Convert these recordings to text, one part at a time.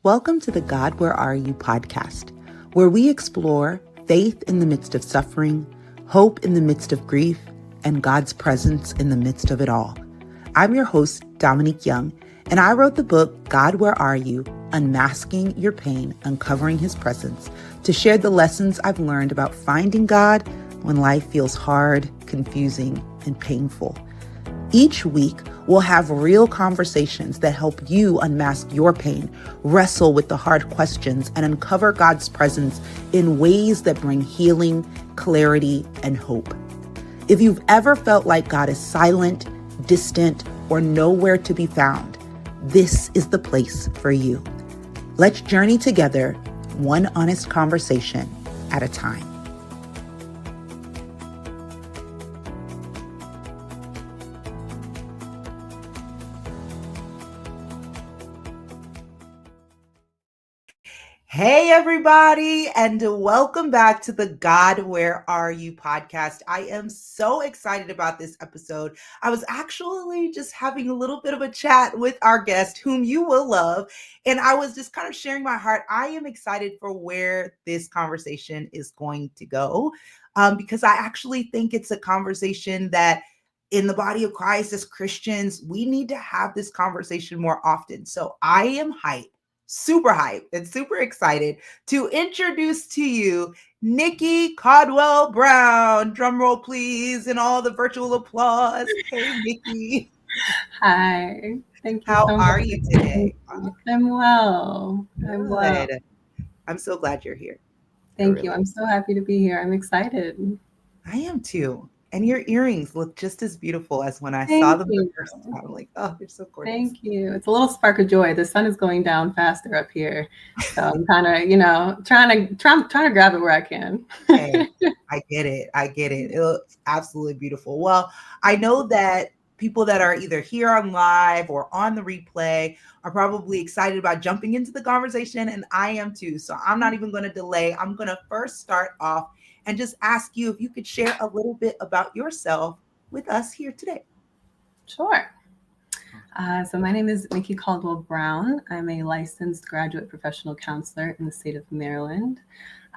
Welcome to the God, Where Are You podcast, where we explore faith in the midst of suffering, hope in the midst of grief, and God's presence in the midst of it all. I'm your host, Dominique Young, and I wrote the book, God, Where Are You? Unmasking Your Pain, Uncovering His Presence, to share the lessons I've learned about finding God when life feels hard, confusing, and painful. Each week, we'll have real conversations that help you unmask your pain, wrestle with the hard questions, and uncover God's presence in ways that bring healing, clarity, and hope. If you've ever felt like God is silent, distant, or nowhere to be found, this is the place for you. Let's journey together, one honest conversation at a time. Hey, everybody, and welcome back to the God, Where Are You podcast. I am so excited about this episode. I was actually just having a little bit of a chat with our guest, whom you will love, and I was just kind of sharing my heart. I am excited for where this conversation is going to go because I actually think it's a conversation that in the body of Christ as Christians, we need to have this conversation more often. So I am super hyped and super excited to introduce to you Nyki Caldwell Brown. Drum roll, please, and all the virtual applause. Hey, Nyki. Hi. Thank you How so much. are you today? I'm well. I'm well. Good. I'm so glad you're here. Thank you. I'm so happy to be here. I'm excited. I am too. And your earrings look just as beautiful as when I saw Thank them you. the first time. I'm like, oh, they're so gorgeous. Thank you. It's a little spark of joy. The sun is going down faster up here. So I'm kind of, trying to grab it where I can. Hey, I get it. It looks absolutely beautiful. Well, I know that people that are either here on live or on the replay are probably excited about jumping into the conversation, and I am too. So I'm not even going to delay. I'm going to first start off and just ask you if you could share a little bit about yourself with us here today. Sure. So my name is Nyki Caldwell Brown. I'm a licensed graduate professional counselor in the state of Maryland.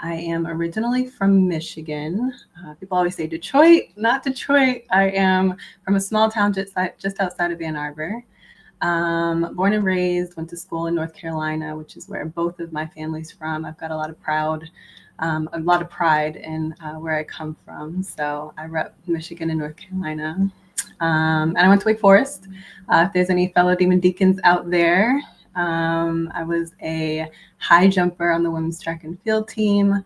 I am originally from Michigan. People always say Detroit, not Detroit. I am from a small town just outside of Ann Arbor. Born and raised, went to school in North Carolina, which is where both of my family's from. I've got a lot of pride in where I come from. So I rep Michigan and North Carolina. And I went to Wake Forest. If there's any fellow Demon Deacons out there, I was a high jumper on the women's track and field team.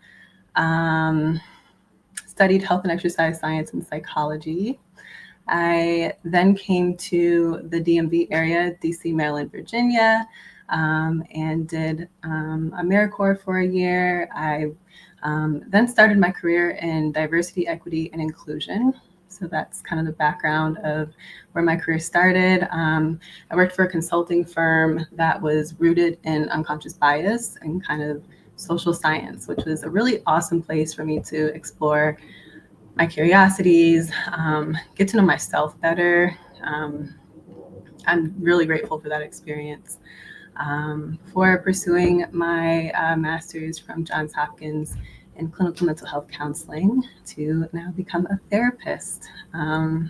Studied health and exercise science and psychology. I then came to the DMV area, DC, Maryland, Virginia, and did AmeriCorps for a year. I then started my career in diversity, equity, and inclusion. So that's kind of the background of where my career started. I worked for a consulting firm that was rooted in unconscious bias and kind of social science, which was a really awesome place for me to explore my curiosities, get to know myself better. I'm really grateful for that experience. For pursuing my master's from Johns Hopkins in clinical mental health counseling to now become a therapist. I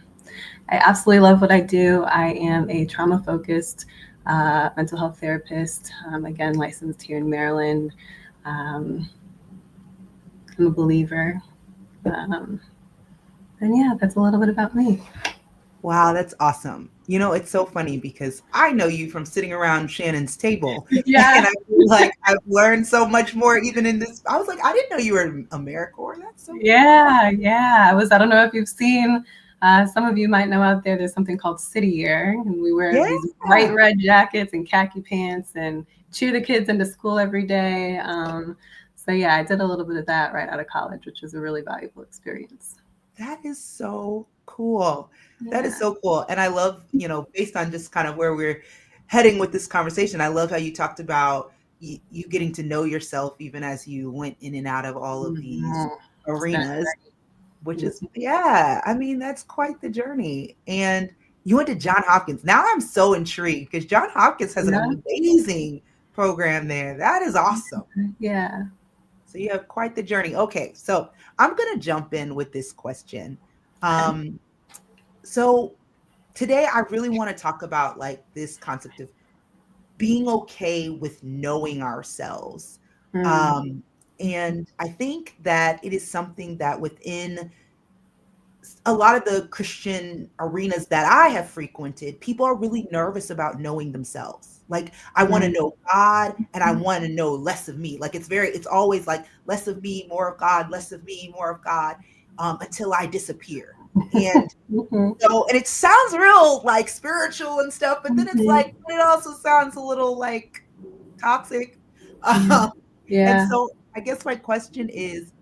absolutely love what I do. I am a trauma-focused mental health therapist, again, licensed here in Maryland. I'm a believer. And yeah, that's a little bit about me. Wow, that's awesome. You know, it's so funny because I know you from sitting around Shannon's table. Yeah. And I feel like I've learned so much more even in this. I was like, I didn't know you were in AmeriCorps. That's so cool. Yeah. I don't know if you've seen, some of you might know out there's something called City Year. And we wear these bright red jackets and khaki pants and cheer the kids into school every day. So yeah, I did a little bit of that right out of college, which was a really valuable experience. That is so cool. That is so cool. And I love, based on just kind of where we're heading with this conversation, I love how you talked about you getting to know yourself even as you went in and out of all of these arenas, which is, I mean, that's quite the journey. And you went to Johns Hopkins. Now I'm so intrigued because Johns Hopkins has an amazing program there. That is awesome. Yeah. So you have quite the journey. Okay, so I'm going to jump in with this question. Okay. So today I really want to talk about like this concept of being okay with knowing ourselves. Mm. Um, and I think that it is something that within a lot of the Christian arenas that I have frequented, people are really nervous about knowing themselves. Like, I want to Mm. know God and I want to know less of me. Like, it's always like less of me, more of God, less of me, more of God, until I disappear. And Mhm. so, and it sounds real like spiritual and stuff, but then it's Mhm. like, it also sounds a little like toxic. Yeah. Um, and Yeah. so, I guess my question is,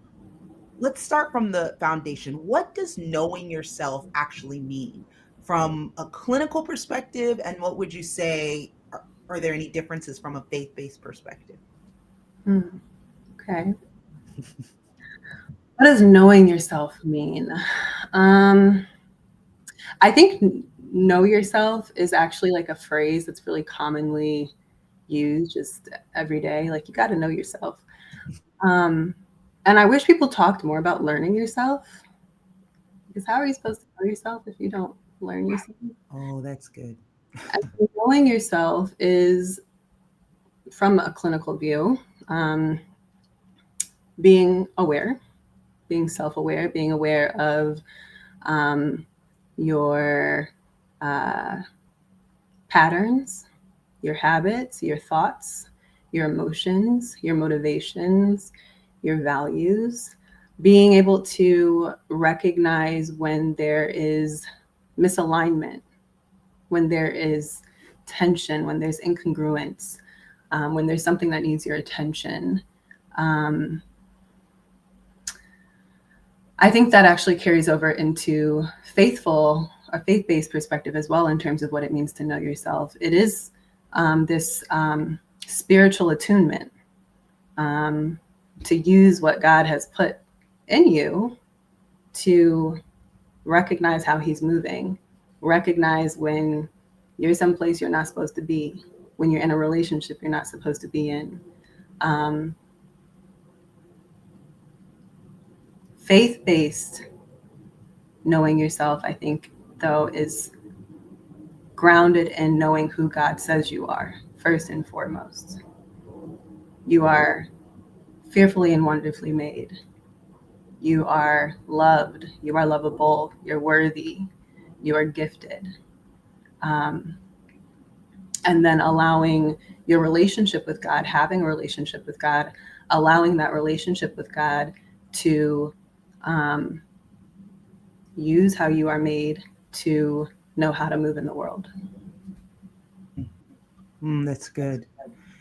let's start from the foundation. What does knowing yourself actually mean from a clinical perspective? And what would you say? Are there any differences from a faith based perspective? Mm. Okay. What does knowing yourself mean? Um, I think know yourself is actually like a phrase that's really commonly used just every day. Like you got to know yourself. Um, and I wish people talked more about learning yourself because how are you supposed to know yourself if you don't learn yourself? Oh, that's good. And so knowing yourself is from a clinical view, um, being aware, being self aware, being aware of um, your uh, patterns, your habits, your thoughts, your emotions, your motivations, your values, being able to recognize when there is misalignment, when there is tension, when there's incongruence, when there's something that needs your attention. Um, I think that actually carries over into a faith-based perspective as well in terms of what it means to know yourself. It is this spiritual attunement um, to use what God has put in you to recognize how He's moving, recognize when you're someplace you're not supposed to be, when you're in a relationship you're not supposed to be in. Um, Faith-based knowing yourself, I think, though, is grounded in knowing who God says you are, first and foremost. You are fearfully and wonderfully made. You are loved. You are lovable. You're worthy. You are gifted. Um, and then allowing your relationship with God, having a relationship with God, allowing that relationship with God to um, use how you are made to know how to move in the world. That's good.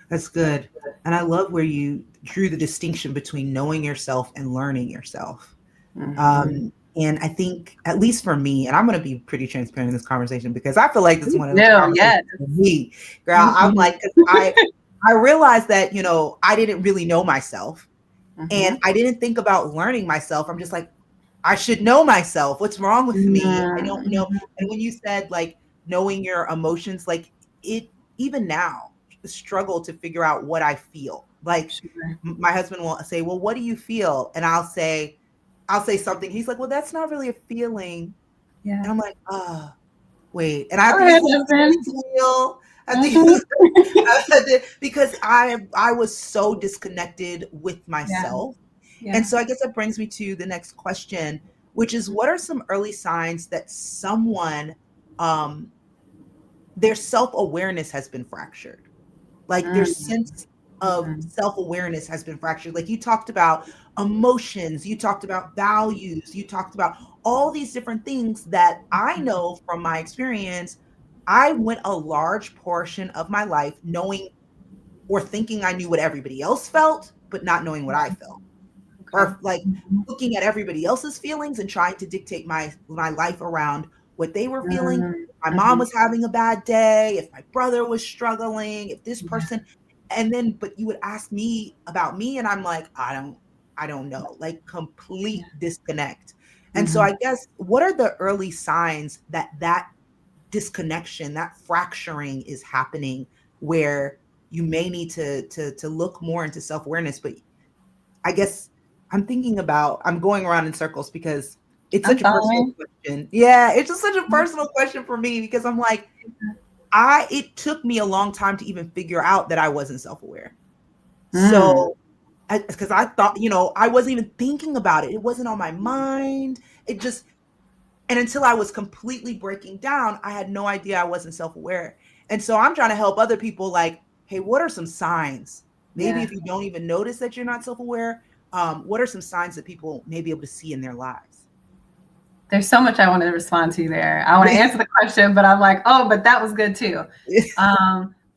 That's good. And I love where you drew the distinction between knowing yourself and learning yourself. Mm-hmm. And I think, at least for me, and I'm going to be pretty transparent in this conversation because I feel like this is one of those No, conversations yes. for me, girl. I'm Mm-hmm. like, 'cause I realized that, I didn't really know myself and Mm-hmm. I didn't think about learning myself. I'm just like, I should know myself. What's wrong with me? I don't know. Mm-hmm. And when you said like knowing your emotions, like it, even now, struggle to figure out what I feel. Like Sure. my husband will say, "Well, what do you feel?" And I'll say something. He's like, "Well, that's not really a feeling." Yeah. And I'm like, "Ah, wait." And I have Go to use ahead, the husband. wheel. I have to Mm-hmm. use because I was so disconnected with Yeah. myself. And Yeah. so I guess that brings me to the next question, which is what are some early signs that someone um their self-awareness has been fractured? Like their sense of Mm-hmm. self-awareness has been fractured. Like you talked about emotions, you talked about values, you talked about all these different things that I know from my experience. I went a large portion of my life knowing or thinking I knew what everybody else felt, but not knowing what I felt Okay. or like looking at everybody else's feelings and trying to dictate my life around what they were feeling. If my mom Mm-hmm. was having a bad day, if my brother was struggling, if this Yeah. person, and then but you would ask me about me and I'm like, I don't know, like complete Yeah. disconnect. And so Mm-hmm. I guess what are the early signs that disconnection, that fracturing is happening where you may need to look more into self-awareness. But I guess I'm going around in circles because it's I'm such a personal following. question. Yeah, it's just such a personal question for me because I'm like, it took me a long time to even figure out that I wasn't self-aware. Mm, So, because I thought, I wasn't even thinking about it. It wasn't on my mind. It just, and until I was completely breaking down, I had no idea I wasn't self-aware. And so I'm trying to help other people like, hey, what are some signs? Maybe yeah. if you don't even notice that you're not self-aware, what are some signs that people may be able to see in their lives? There's so much I wanted to respond to there. I want to answer the question, but I'm like, oh, but that was good too.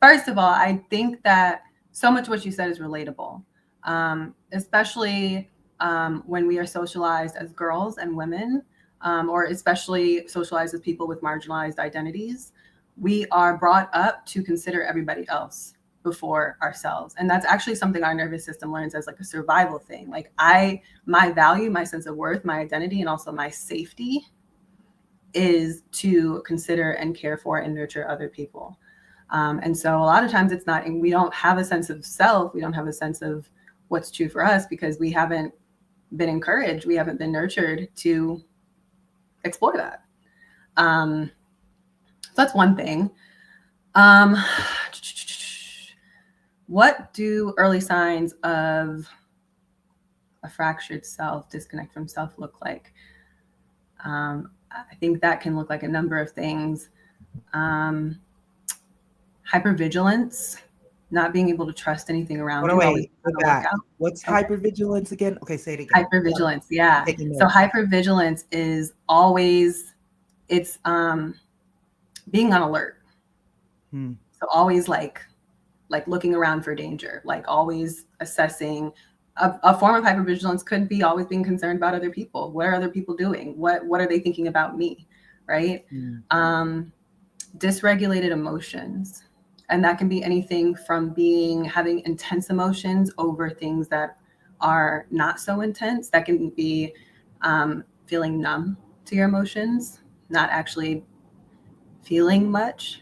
First of all, I think that so much what you said is relatable, especially when we are socialized as girls and women, or especially socialized as people with marginalized identities. We are brought up to consider everybody else before ourselves. And that's actually something our nervous system learns as like a survival thing. Like my value, my sense of worth, my identity, and also my safety is to consider and care for and nurture other people. And so a lot of times it's not, and we don't have a sense of self. We don't have a sense of what's true for us because we haven't been encouraged. We haven't been nurtured to explore that. So that's one thing. What do early signs of a fractured self, disconnect from self look like? I think that can look like a number of things. Hypervigilance, not being able to trust anything around Oh, you, always wait, go on the back. lookout. What's Okay. hypervigilance again? Okay, say it again. Hypervigilance, yeah. Taking So notes. hypervigilance is always, it's being on alert. So always like looking around for danger, like always assessing. A form of hypervigilance could be always being concerned about other people. What are other people doing? What are they thinking about me? Right? Dysregulated emotions. And that can be anything from having intense emotions over things that are not so intense. That can be feeling numb to your emotions, not actually feeling much.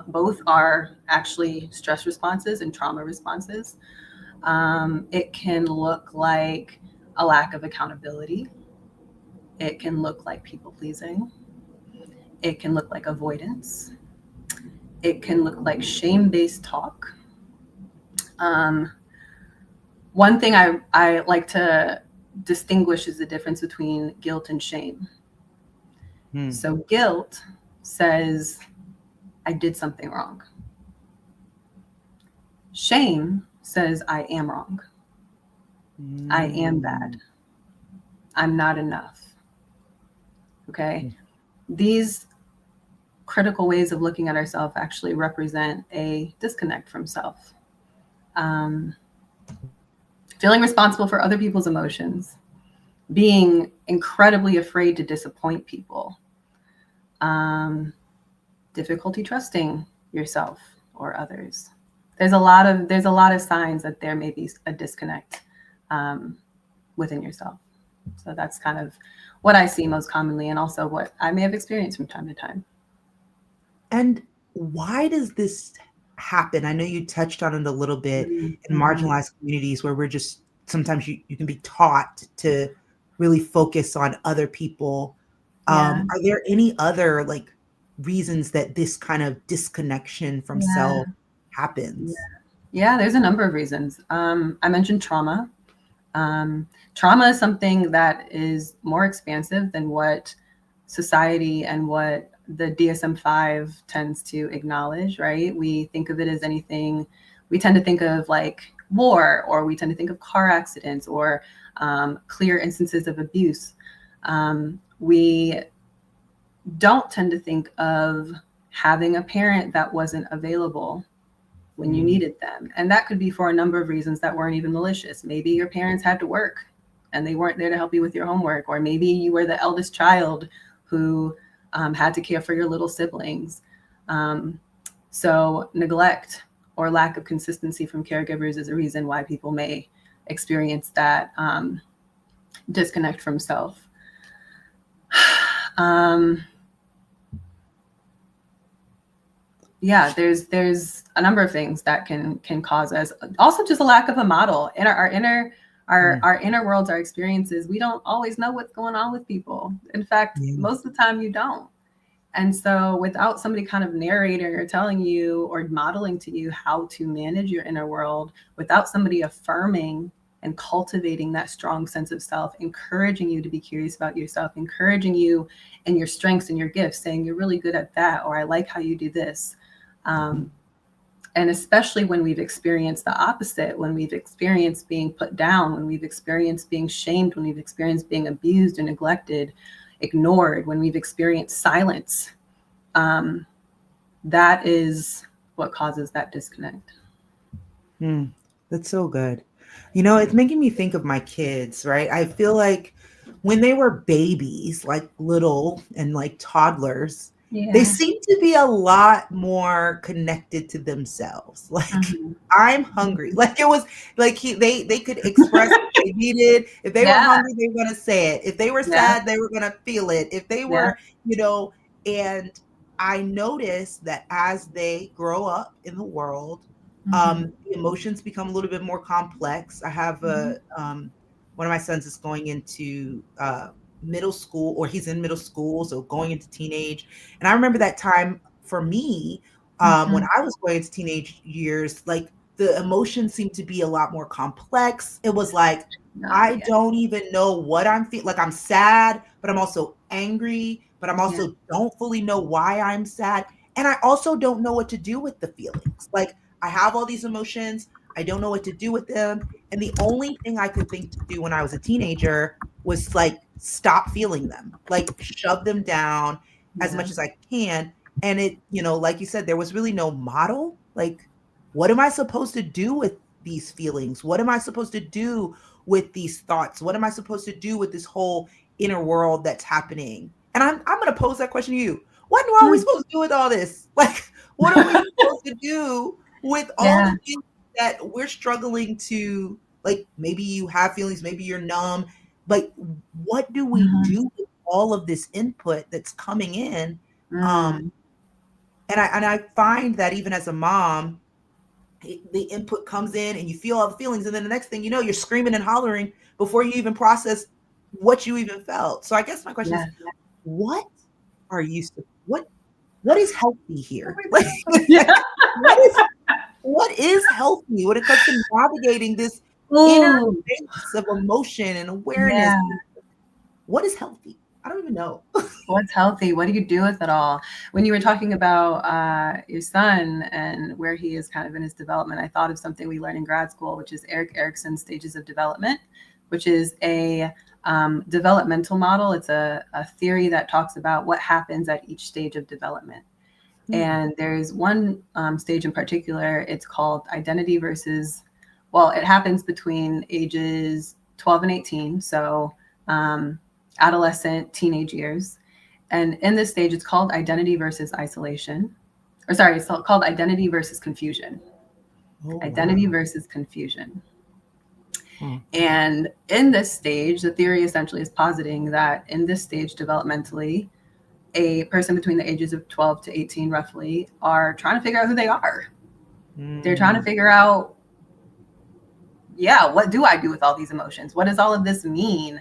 Both are actually stress responses and trauma responses. It can look like a lack of accountability. It can look like people pleasing. It can look like avoidance. It can look like shame-based talk. One thing I like to distinguish is the difference between guilt and shame. So guilt says, I did something wrong. Shame says, I am wrong. I am bad. I'm not enough. Okay. These critical ways of looking at ourselves actually represent a disconnect from self. Feeling responsible for other people's emotions, being incredibly afraid to disappoint people, difficulty trusting yourself or others. There's a lot of signs that there may be a disconnect within yourself. So that's kind of what I see most commonly, and also what I may have experienced from time to time. And why does this happen? I know you touched on it a little bit in marginalized communities where we're just sometimes you can be taught to really focus on other people. Yeah. Are there any other like reasons that this kind of disconnection from Yeah. self happens? Yeah, there's a number of reasons. I mentioned trauma. Trauma is something that is more expansive than what society and what the DSM-5 tends to acknowledge, right? We think of it as anything, we tend to think of like war, or we tend to think of car accidents, or clear instances of abuse. We don't tend to think of having a parent that wasn't available when you needed them. And that could be for a number of reasons that weren't even malicious. Maybe your parents had to work and they weren't there to help you with your homework, or maybe you were the eldest child who had to care for your little siblings. So neglect or lack of consistency from caregivers is a reason why people may experience that disconnect from self. yeah, there's a number of things that can cause us. Also, just a lack of a model in our inner our inner worlds, our experiences. We don't always know what's going on with people. In fact, most of the time you don't. And so without somebody kind of narrating or telling you or modeling to you how to manage your inner world, without somebody affirming and cultivating that strong sense of self, encouraging you to be curious about yourself, encouraging you and your strengths and your gifts, saying you're really good at that, or I like how you do this. And especially when we've experienced the opposite, when we've experienced being put down, when we've experienced being shamed, when we've experienced being abused and neglected, ignored, when we've experienced silence, that is what causes that disconnect. That's so good. It's making me think of my kids, right? I feel like when they were babies, like little and like toddlers, they Yeah. seem to be a lot more connected to themselves. Like, Mhm. I'm hungry. Like it was like they could express what they needed. If they were Yeah. hungry, they were gonna say it. If they were Yeah. sad, they were gonna feel it. If they Yeah. were, and I noticed that as they grow up in the world, Mhm. the emotions become a little bit more complex. I have Mhm. one of my sons is going into middle school, or he's in middle school, so going into teenage. And I remember that time for me, when Mhm. I was going into teenage years, like the emotions seemed to be a lot more complex. It was like, No. I Yeah. don't even know what I'm feeling. Like, I'm sad, but I'm also angry, but I'm Yeah. also don't fully know why I'm sad. And I also don't know what to do with the feelings. Like, I have all these emotions. I don't know what to do with them. And the only thing I could think to do when I was a teenager was like stop feeling them, like shove them down as Yeah. much as I can. And like you said, there was really no model. Like, what am I supposed to do with these feelings? What am I supposed to do with these thoughts? What am I supposed to do with this whole inner world that's happening? And I'm going to pose that question to you. What are we Mm. supposed to do with all this? Like, what are we supposed to do with all Yeah. the things that we're struggling to, like, maybe you have feelings, maybe you're numb, but what do we Mhm. do with all of this input that's coming in? Um, Mm. and I find that even as a mom, the input comes in and you feel all the feelings, and then the next thing you know, you're screaming and hollering before you even process what you even felt. So I guess my question is, Yeah. what what is healthy here? Like, Yeah. what is what is healthy when it comes to navigating this inner Ooh. space of emotion and awareness? Yeah. What is healthy? I don't even know. What's healthy? What do you do with it all? When you were talking about your son and where he is kind of in his development, I thought of something we learned in grad school, which is Eric Erickson's stages of development, which is a developmental model. It's a theory that talks about what happens at each stage of development. And there's one stage in particular, it's called identity versus, well, it happens between ages 12 and 18. So adolescent, teenage years. And in this stage, it's called identity versus isolation. Or sorry, it's called identity versus confusion. Oh, Identity wow. versus confusion. Huh. And in this stage, the theory essentially is positing that in this stage developmentally, a person between the ages of 12 to 18 roughly are trying to figure out who they are. They're trying to Mm, figure out, yeah, what do I do with all these emotions? What does all of this mean?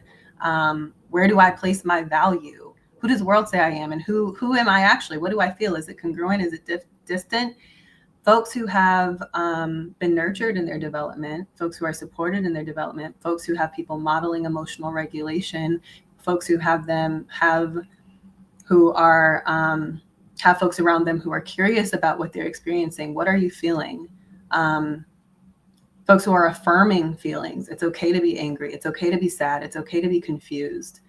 Where do I place my value? Who does the world say I am? And who am I actually? What do I feel? Is it congruent? Is it distant? Folks who have been nurtured in their development, folks who are supported in their development, folks who have people modeling emotional regulation, folks who who are have folks around them who are curious about what they're experiencing. What are you feeling? Um, Folks who are affirming feelings. It's okay to be angry. It's okay to be sad. It's okay to be confused.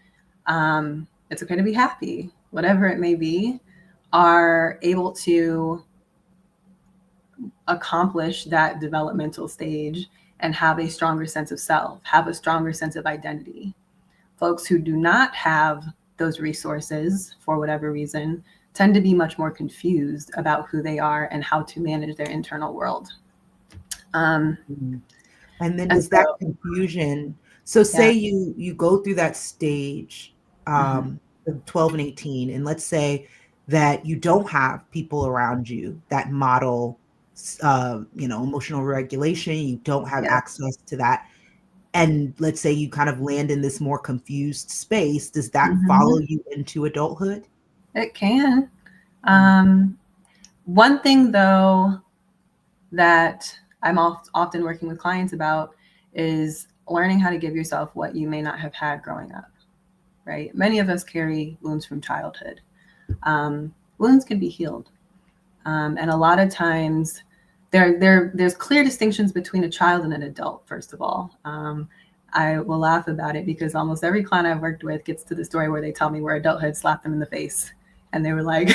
It's okay to be happy. Whatever it may be, are able to accomplish that developmental stage and have a stronger sense of self, have a stronger sense of identity. Folks who do not have those resources for whatever reason tend to be much more confused about who they are and how to manage their internal world. Um, mm. And then and does that so, confusion, so say yeah. you go through that stage, Mhm. of 12 and 18, and let's say that you don't have people around you that model, emotional regulation. You don't have Yeah. access to that. And let's say you kind of land in this more confused space. Does that follow Mhm. you into adulthood? It can. Mm. One thing, though, that I'm often working with clients about is learning how to give yourself what you may not have had growing up, right? Many of us carry wounds from childhood. Wounds can be healed. And a lot of times there's clear distinctions between a child and an adult, first of all. I will laugh about it because almost every client I've worked with gets to the story where they tell me where adulthood slapped them in the face. And they were like,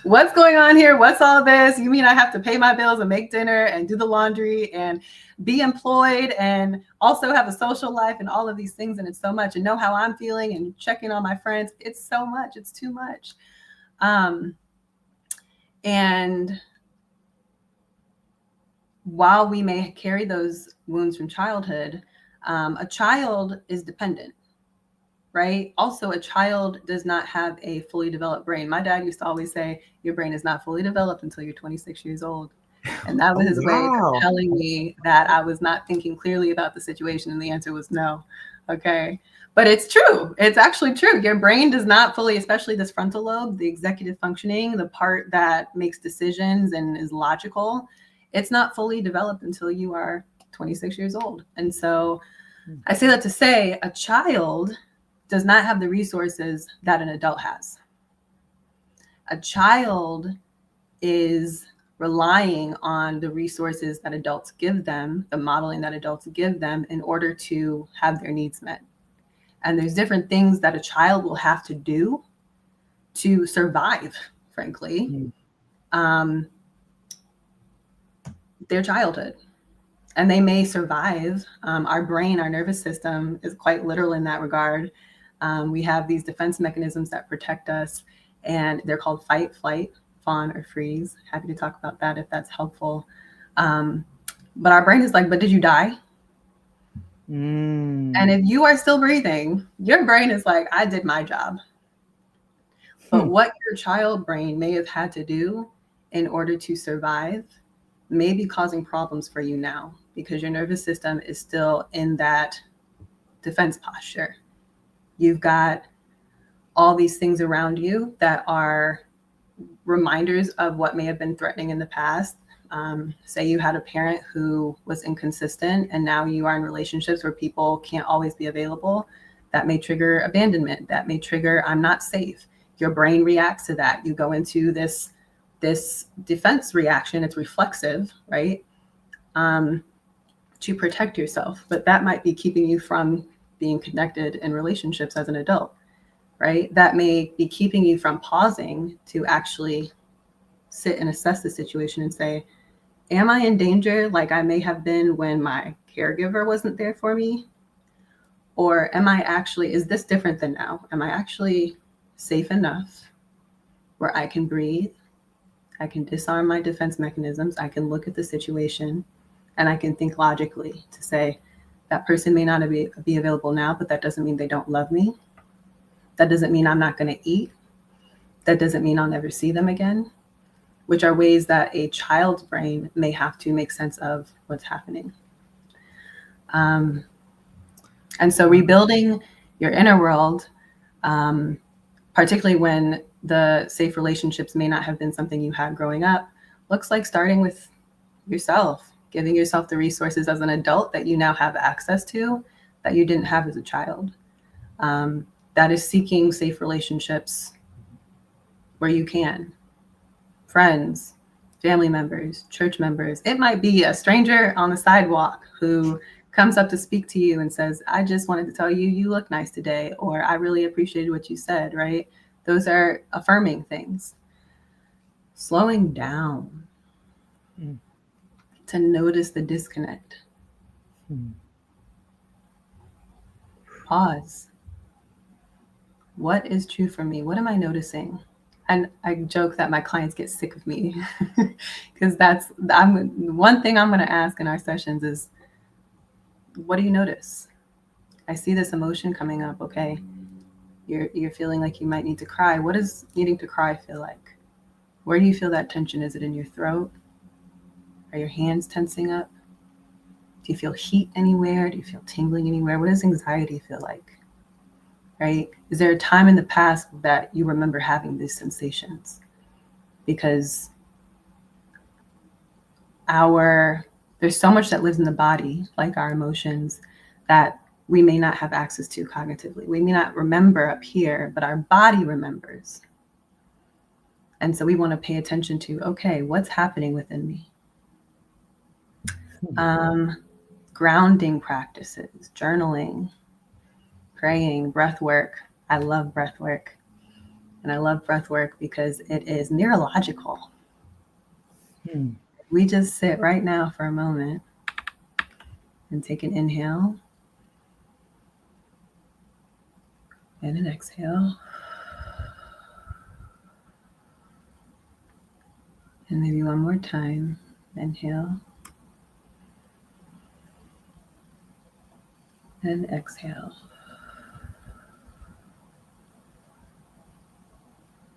what's going on here? What's all this? You mean I have to pay my bills and make dinner and do the laundry and be employed and also have a social life and all of these things? And it's so much, and know how I'm feeling and checking on my friends. It's so much. It's too much. And while we may carry those wounds from childhood, a child is dependent, right? Also, a child does not have a fully developed brain. My dad used to always say, your brain is not fully developed until you're 26 years old. And that was Oh, his way of wow. telling me that I was not thinking clearly about the situation. And the answer was no. Okay. But it's true. It's actually true. Your brain does not fully, especially this frontal lobe, the executive functioning, the part that makes decisions and is logical, it's not fully developed until you are 26 years old. And so I say that to say a child does not have the resources that an adult has. A child is relying on the resources that adults give them, the modeling that adults give them in order to have their needs met. And there's different things that a child will have to do to survive, frankly, their childhood. And they may survive. Our brain, our nervous system is quite literal in that regard. We have these defense mechanisms that protect us, and they're called fight, flight, fawn, or freeze. Happy to talk about that if that's helpful. But our brain is like, but did you die? And if you are still breathing, your brain is like, I did my job. But what your child brain may have had to do in order to survive may be causing problems for you now because your nervous system is still in that defense posture. You've got all these things around you that are reminders of what may have been threatening in the past. Say you had a parent who was inconsistent and now you are in relationships where people can't always be available. That may trigger abandonment. That may trigger, I'm not safe. Your brain reacts to that. You go into this defense reaction. It's reflexive, right? To protect yourself, but that might be keeping you from being connected in relationships as an adult, right? That may be keeping you from pausing to actually sit and assess the situation and say, am I in danger like I may have been when my caregiver wasn't there for me? Or am I actually, is this different than now? Am I actually safe enough where I can breathe? I can disarm my defense mechanisms. I can look at the situation and I can think logically to say, that person may not be available now, but that doesn't mean they don't love me. That doesn't mean I'm not going to eat. That doesn't mean I'll never see them again, which are ways that a child's brain may have to make sense of what's happening. And so rebuilding your inner world, particularly when the safe relationships may not have been something you had growing up, looks like starting with yourself, giving yourself the resources as an adult that you now have access to that you didn't have as a child. That is seeking safe relationships where you can. Friends, family members, church members. It might be a stranger on the sidewalk who comes up to speak to you and says, I just wanted to tell you, you look nice today, or I really appreciated what you said, right? Those are affirming things. Slowing down to notice the disconnect. Pause. What is true for me? What am I noticing? And I joke that my clients get sick of me because one thing I'm going to ask in our sessions is, what do you notice? I see this emotion coming up. Okay. You're feeling like you might need to cry. What does needing to cry feel like? Where do you feel that tension? Is it in your throat? Are your hands tensing up? Do you feel heat anywhere? Do you feel tingling anywhere? What does anxiety feel like? Right? Is there a time in the past that you remember having these sensations? Because there's so much that lives in the body, like our emotions, that we may not have access to cognitively. We may not remember up here, but our body remembers. And so we want to pay attention to, okay, what's happening within me? Grounding practices, journaling, praying, breath work. I love breath work. And I love breath work because it is neurological. We just sit right now for a moment and take an inhale and an exhale. And maybe one more time. Inhale and exhale.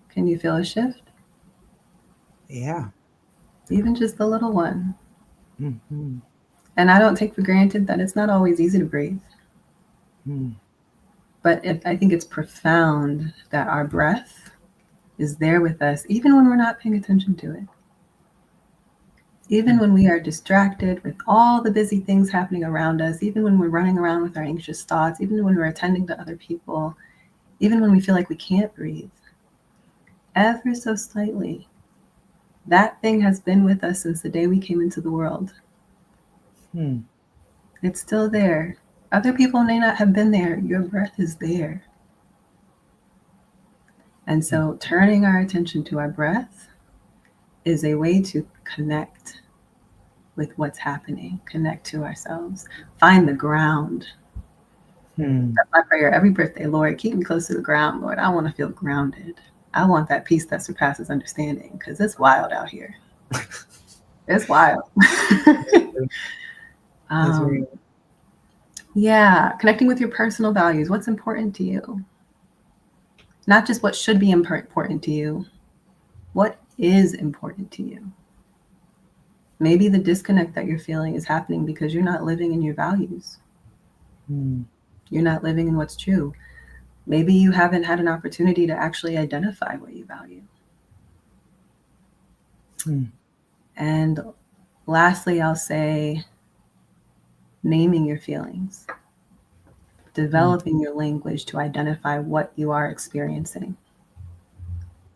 Can you feel a shift? Yeah. Even just a little one. Mm-hmm. And I don't take for granted that it's not always easy to breathe. But I think it's profound that our breath is there with us, even when we're not paying attention to it. Even when we are distracted with all the busy things happening around us, even when we're running around with our anxious thoughts, even when we're attending to other people, even when we feel like we can't breathe, ever so slightly, that thing has been with us since the day we came into the world. It's still there. Other people may not have been there. Your breath is there. And so turning our attention to our breath is a way to connect with what's happening, connect to ourselves, find the ground. That's my prayer every birthday. Lord, keep me close to the ground. Lord, I want to feel grounded. I want that peace that surpasses understanding because it's wild out here. It's wild. Yeah, connecting with your personal values. What's important to you? Not just what should be important to you. What is important to you? Maybe the disconnect that you're feeling is happening because you're not living in your values. You're not living in what's true. Maybe you haven't had an opportunity to actually identify what you value. And lastly, I'll say naming your feelings, developing your language to identify what you are experiencing.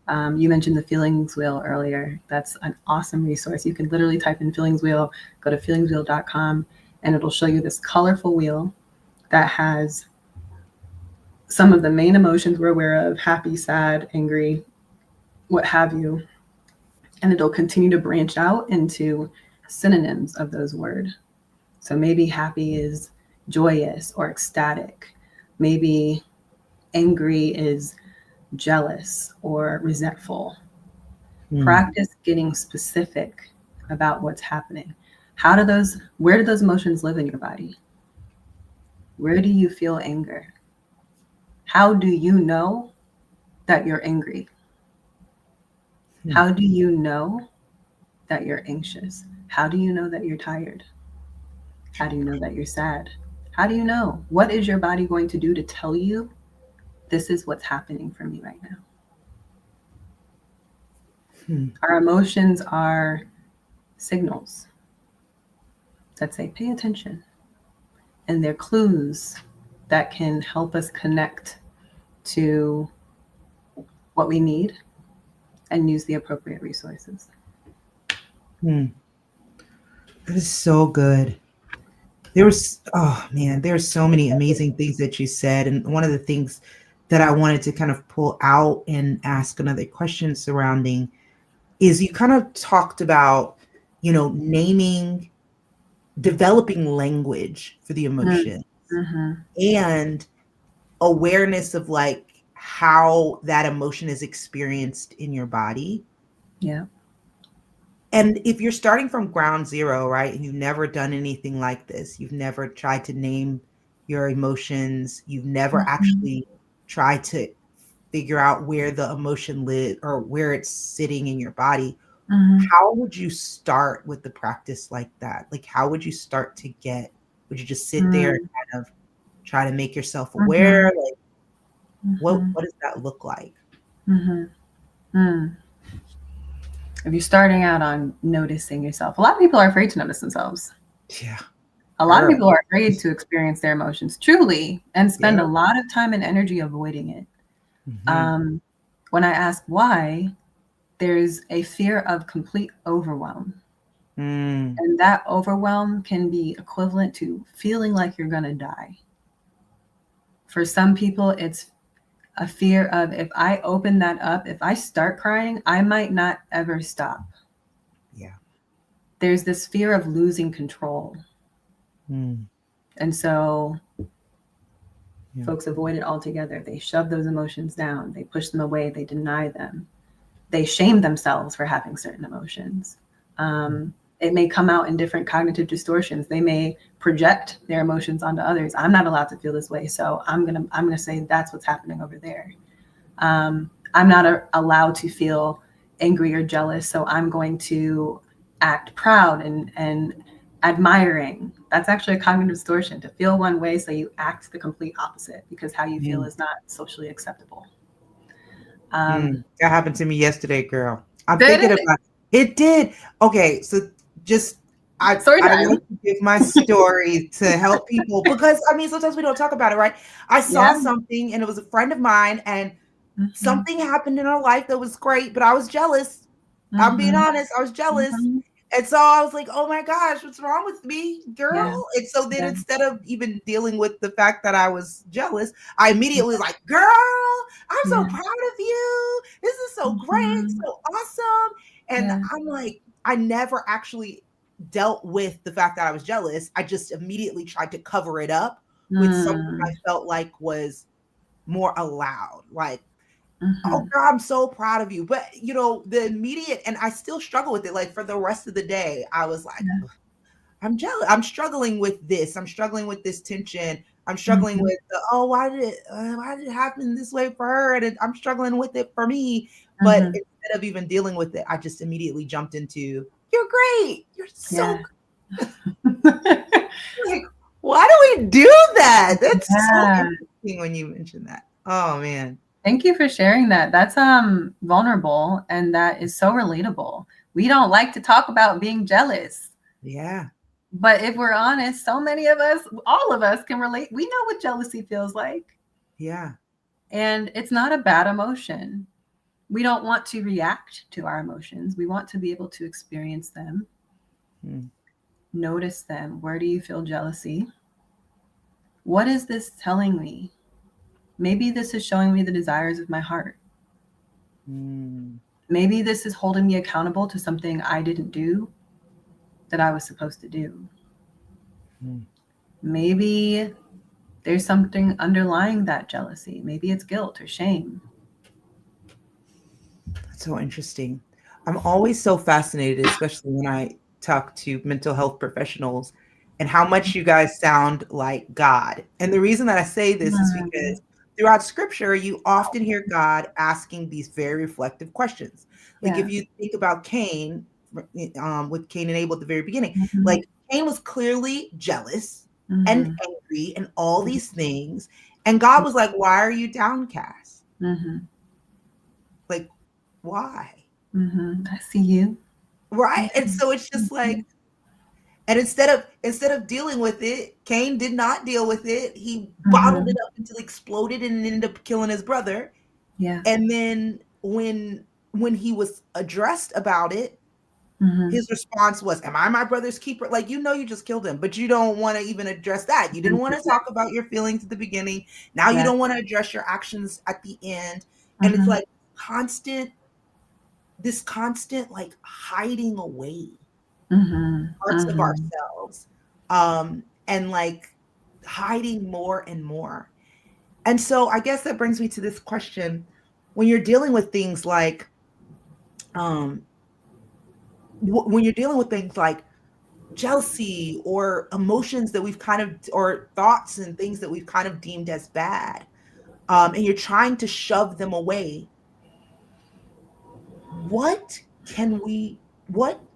You mentioned the feelings wheel earlier. That's an awesome resource. You can literally type in feelings wheel, go to feelingswheel.com, and it'll show you this colorful wheel that has some of the main emotions we're aware of: happy, sad, angry, what have you. And it'll continue to branch out into synonyms of those words. So maybe happy is joyous or ecstatic. Maybe angry is jealous or resentful. Practice getting specific about what's happening. Where do those emotions live in your body? Where do you feel anger? How do you know that you're angry? How do you know that you're anxious? How do you know that you're tired? How do you know that you're sad? How do you know? What is your body going to do to tell you this is what's happening for me right now? Our emotions are signals that say, pay attention. And they're clues that can help us connect to what we need and use the appropriate resources. That is so good. There's so many amazing things that you said. And one of the things that I wanted to kind of pull out and ask another question surrounding is you kind of talked about, naming, developing language for the emotion and awareness of like how that emotion is experienced in your body. Yeah. And if you're starting from ground zero, right, and you've never done anything like this, you've never tried to name your emotions, you've never actually try to figure out where the emotion lives or where it's sitting in your body. How would you start with the practice like that? Like, how would you start to would you just sit there and kind of try to make yourself aware? Like, what does that look like? If you're starting out on noticing yourself, a lot of people are afraid to notice themselves. Yeah. A lot of people are afraid to experience their emotions truly and spend a lot of time and energy avoiding it. When I ask why, there's a fear of complete overwhelm. And that overwhelm can be equivalent to feeling like you're going to die. For some people, it's a fear of, if I open that up, if I start crying, I might not ever stop. Yeah. There's this fear of losing control. And so folks avoid it altogether. They shove those emotions down. They push them away. They deny them. They shame themselves for having certain emotions. It may come out in different cognitive distortions. They may project their emotions onto others. I'm not allowed to feel this way, so I'm gonna say that's what's happening over there. I'm not allowed to feel angry or jealous, so I'm going to act proud and admiring. That's actually a cognitive distortion, to feel one way, so you act the complete opposite because how you feel is not socially acceptable. That happened to me yesterday, girl. I'm thinking about it. Did. Okay, so just I like to give my story to help people because I mean sometimes we don't talk about it, right? I saw something and it was a friend of mine and something happened in her life that was great, but I was jealous. I'm being honest, I was jealous. And so I was like, oh my gosh, what's wrong with me, girl? And so then instead of even dealing with the fact that I was jealous, I immediately was like, girl, I'm so proud of you. This is so great, so awesome. And I'm like, I never actually dealt with the fact that I was jealous. I just immediately tried to cover it up with something I felt like was more allowed. Like, oh God, I'm so proud of you. But you know, the immediate, and I still struggle with it. Like for the rest of the day, I was like, I'm jealous. I'm struggling with this. I'm struggling with this tension. I'm struggling with why did it happen this way for her? And I'm struggling with it for me. But instead of even dealing with it, I just immediately jumped into, you're great. You're so like, why do we do that? That's so interesting when you mention that. Oh man. Thank you for sharing that. That's vulnerable and that is so relatable. We don't like to talk about being jealous. Yeah. But if we're honest, so many of us, all of us can relate. We know what jealousy feels like. Yeah. And it's not a bad emotion. We don't want to react to our emotions. We want to be able to experience them, notice them. Where do you feel jealousy? What is this telling me? Maybe this is showing me the desires of my heart. Maybe this is holding me accountable to something I didn't do that I was supposed to do. Maybe there's something underlying that jealousy. Maybe it's guilt or shame. That's so interesting. I'm always so fascinated, especially when I talk to mental health professionals, and how much you guys sound like God. And the reason that I say this is because throughout scripture, you often hear God asking these very reflective questions. Like if you think about Cain, with Cain and Abel at the very beginning, like Cain was clearly jealous and angry and all these things. And God was like, why are you downcast? Like, why? I see you. Right. And so it's just like, and instead of dealing with it, Cain did not deal with it. He bottled it up until it exploded and ended up killing his brother. Yeah. And then when he was addressed about it, his response was, am I my brother's keeper? Like, you just killed him, but you don't want to even address that. You didn't want to talk about your feelings at the beginning. Now you don't want to address your actions at the end. And it's like this constant like hiding away parts of ourselves, and like hiding more and more. And so I guess that brings me to this question: when you're dealing with things like when you're dealing with things like jealousy or emotions that we've kind of, or thoughts and things that we've kind of deemed as bad, and you're trying to shove them away, what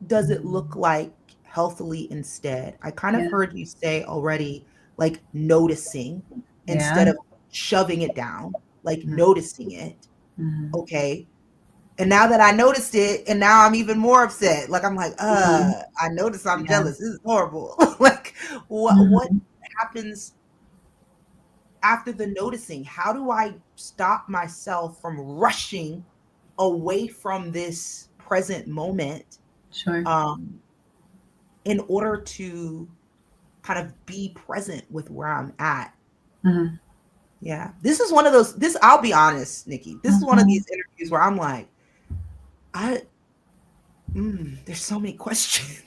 does it look like healthily instead? I kind of Yeah. heard you say already, like noticing Yeah. instead of shoving it down, like Mhm. noticing it. Mhm. Okay. And now that I noticed it, and now I'm even more upset. Like I'm like, Mhm. I noticed I'm Yeah. jealous. This is horrible. Like what Mhm. happens after the noticing? How do I stop myself from rushing away from this present moment, Sure. um, in order to kind of be present with where I'm at? Mhm. Yeah. This is one of those, this, I'll be honest, Nikki, this is one of Mhm. these interviews where I'm like, I, there's so many questions.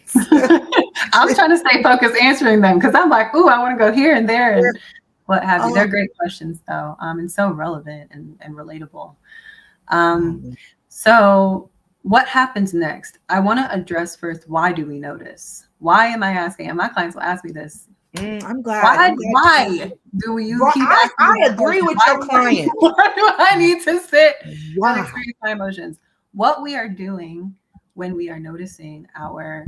I'm trying to stay focused answering them because I'm like, ooh, I want to go here and there and what have you. Oh, They're great questions though, and so relevant and relatable. oh, Um, man. so what happens next? I want to address first, why do we notice? Why am I asking? And my clients will ask me this. I'm glad. Why, I'm glad you. why do you Right, keep I asking me that agree question? with your client. Why do I need to sit and Why? experience my emotions? What we are doing when we are noticing our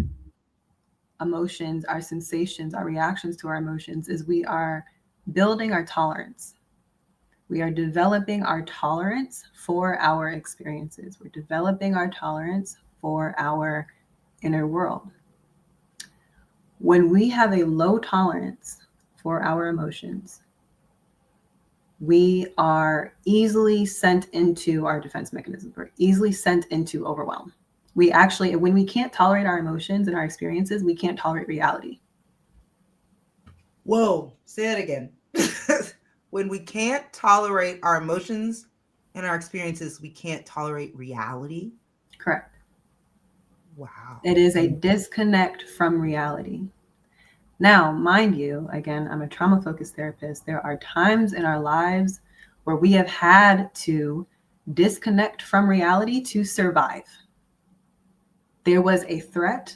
emotions, our sensations, our reactions to our emotions is we are building our tolerance. We are developing our tolerance for our experiences. We're developing our tolerance for our inner world. When we have a low tolerance for our emotions, we are easily sent into our defense mechanisms. We're easily sent into overwhelm. We actually, when we can't tolerate our emotions and our experiences, we can't tolerate reality. Whoa, say it again. When we can't tolerate our emotions and our experiences, we can't tolerate reality. Correct. Wow. It is a disconnect from reality. Now, mind you, again, I'm a trauma focused therapist. There are times in our lives where we have had to disconnect from reality to survive. There was a threat,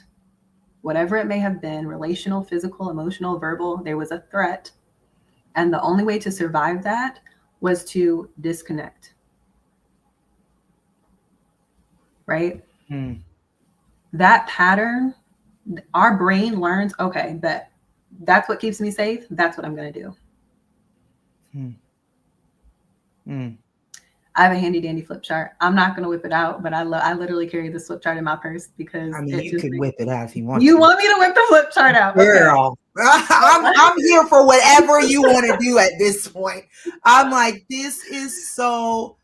whatever it may have been, relational, physical, emotional, verbal, there was a threat. And the only way to survive that was to disconnect, right? Hmm. That pattern, our brain learns, okay, that's what keeps me safe. That's what I'm going to do. Hmm. Hmm. I have a handy dandy flip chart. I'm not going to whip it out, but I literally carry this flip chart in my purse because I mean, it you just could makes. whip it out if you want You to. want me to whip the flip chart out? Okay. Girl, I'm here for whatever you want to do at this point. I'm like, this is so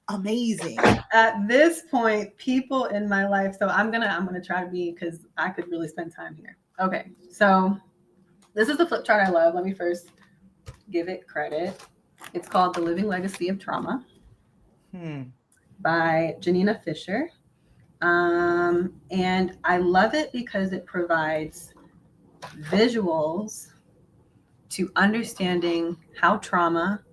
amazing. At this point, people in my life. So I'm gonna try to be, because I could really spend time here. Okay. So this is the flip chart I love. Let me first give it credit. It's called The Living Legacy of Trauma Hmm. by Janina Fisher. And I love it because it provides visuals to understanding how trauma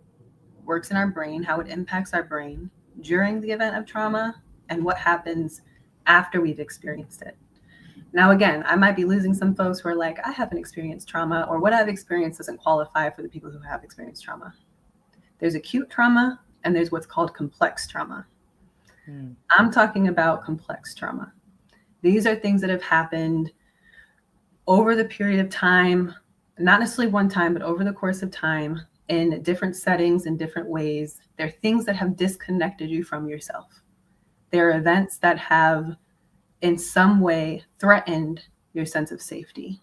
works in our brain, how it impacts our brain during the event of trauma, and what happens after we've experienced it. Now, again, I might be losing some folks who are like, I haven't experienced trauma, or what I've experienced doesn't qualify for the people who have experienced trauma. There's acute trauma, and there's what's called complex trauma. Hmm. I'm talking about complex trauma. These are things that have happened over the period of time, not necessarily one time, but over the course of time, in different settings, in different ways. They're things that have disconnected you from yourself. There are events that have, in some way, threatened your sense of safety.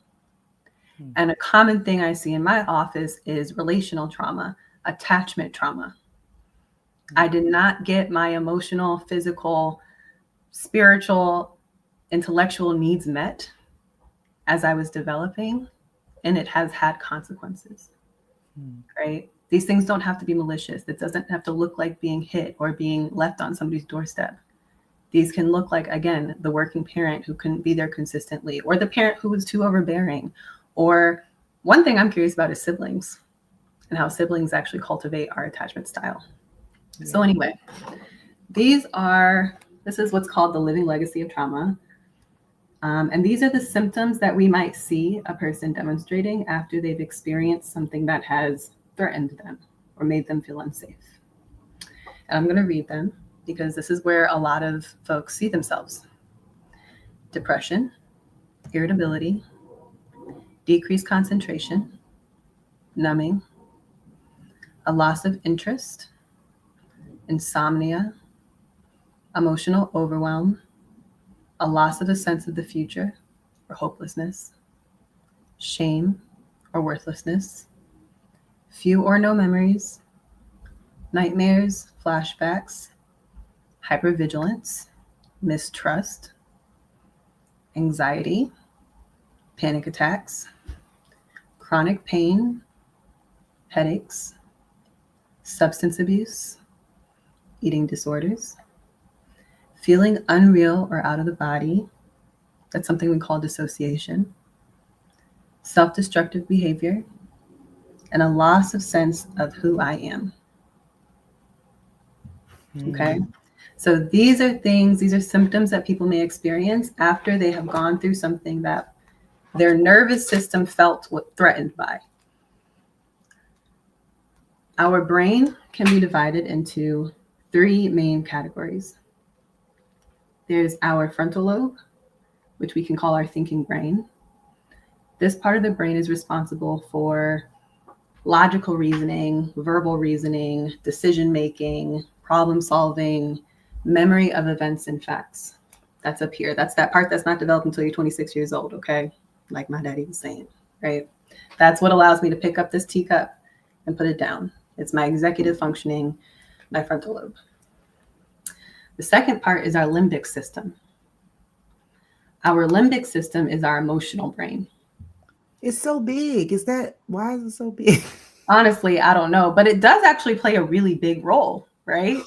And a common thing I see in my office is relational trauma, attachment trauma. I did not get my emotional, physical, spiritual, intellectual needs met as I was developing, and it has had consequences, right? These things don't have to be malicious. It doesn't have to look like being hit or being left on somebody's doorstep. These can look like, again, the working parent who couldn't be there consistently, or the parent who was too overbearing. Or one thing I'm curious about is siblings and how siblings actually cultivate our attachment style. Yeah. So anyway, this is what's called the living legacy of trauma. And these are the symptoms that we might see a person demonstrating after they've experienced something that has threatened them or made them feel unsafe. And I'm going to read them because this is where a lot of folks see themselves. Depression, irritability, decreased concentration, numbing, a loss of interest, insomnia, emotional overwhelm, a loss of a sense of the future or hopelessness, shame or worthlessness, few or no memories, nightmares, flashbacks, hypervigilance, mistrust, anxiety, panic attacks, chronic pain, headaches, substance abuse, eating disorders, feeling unreal or out of the body. That's something we call dissociation, self-destructive behavior, and a loss of sense of who I am. Okay. So these are symptoms that people may experience after they have gone through something that their nervous system felt threatened by. Our brain can be divided into 3 main categories. There's our frontal lobe, which we can call our thinking brain. This part of the brain is responsible for logical reasoning, verbal reasoning, decision-making, problem solving, memory of events and facts. That's up here. That's that part that's not developed until you're 26 years old, okay? Like my daddy was saying, right? That's what allows me to pick up this teacup and put it down. It's my executive functioning, my frontal lobe. The second part is our limbic system. Our limbic system is our emotional brain. It's so big. Why is it so big? Honestly, I don't know, but it does actually play a really big role, right?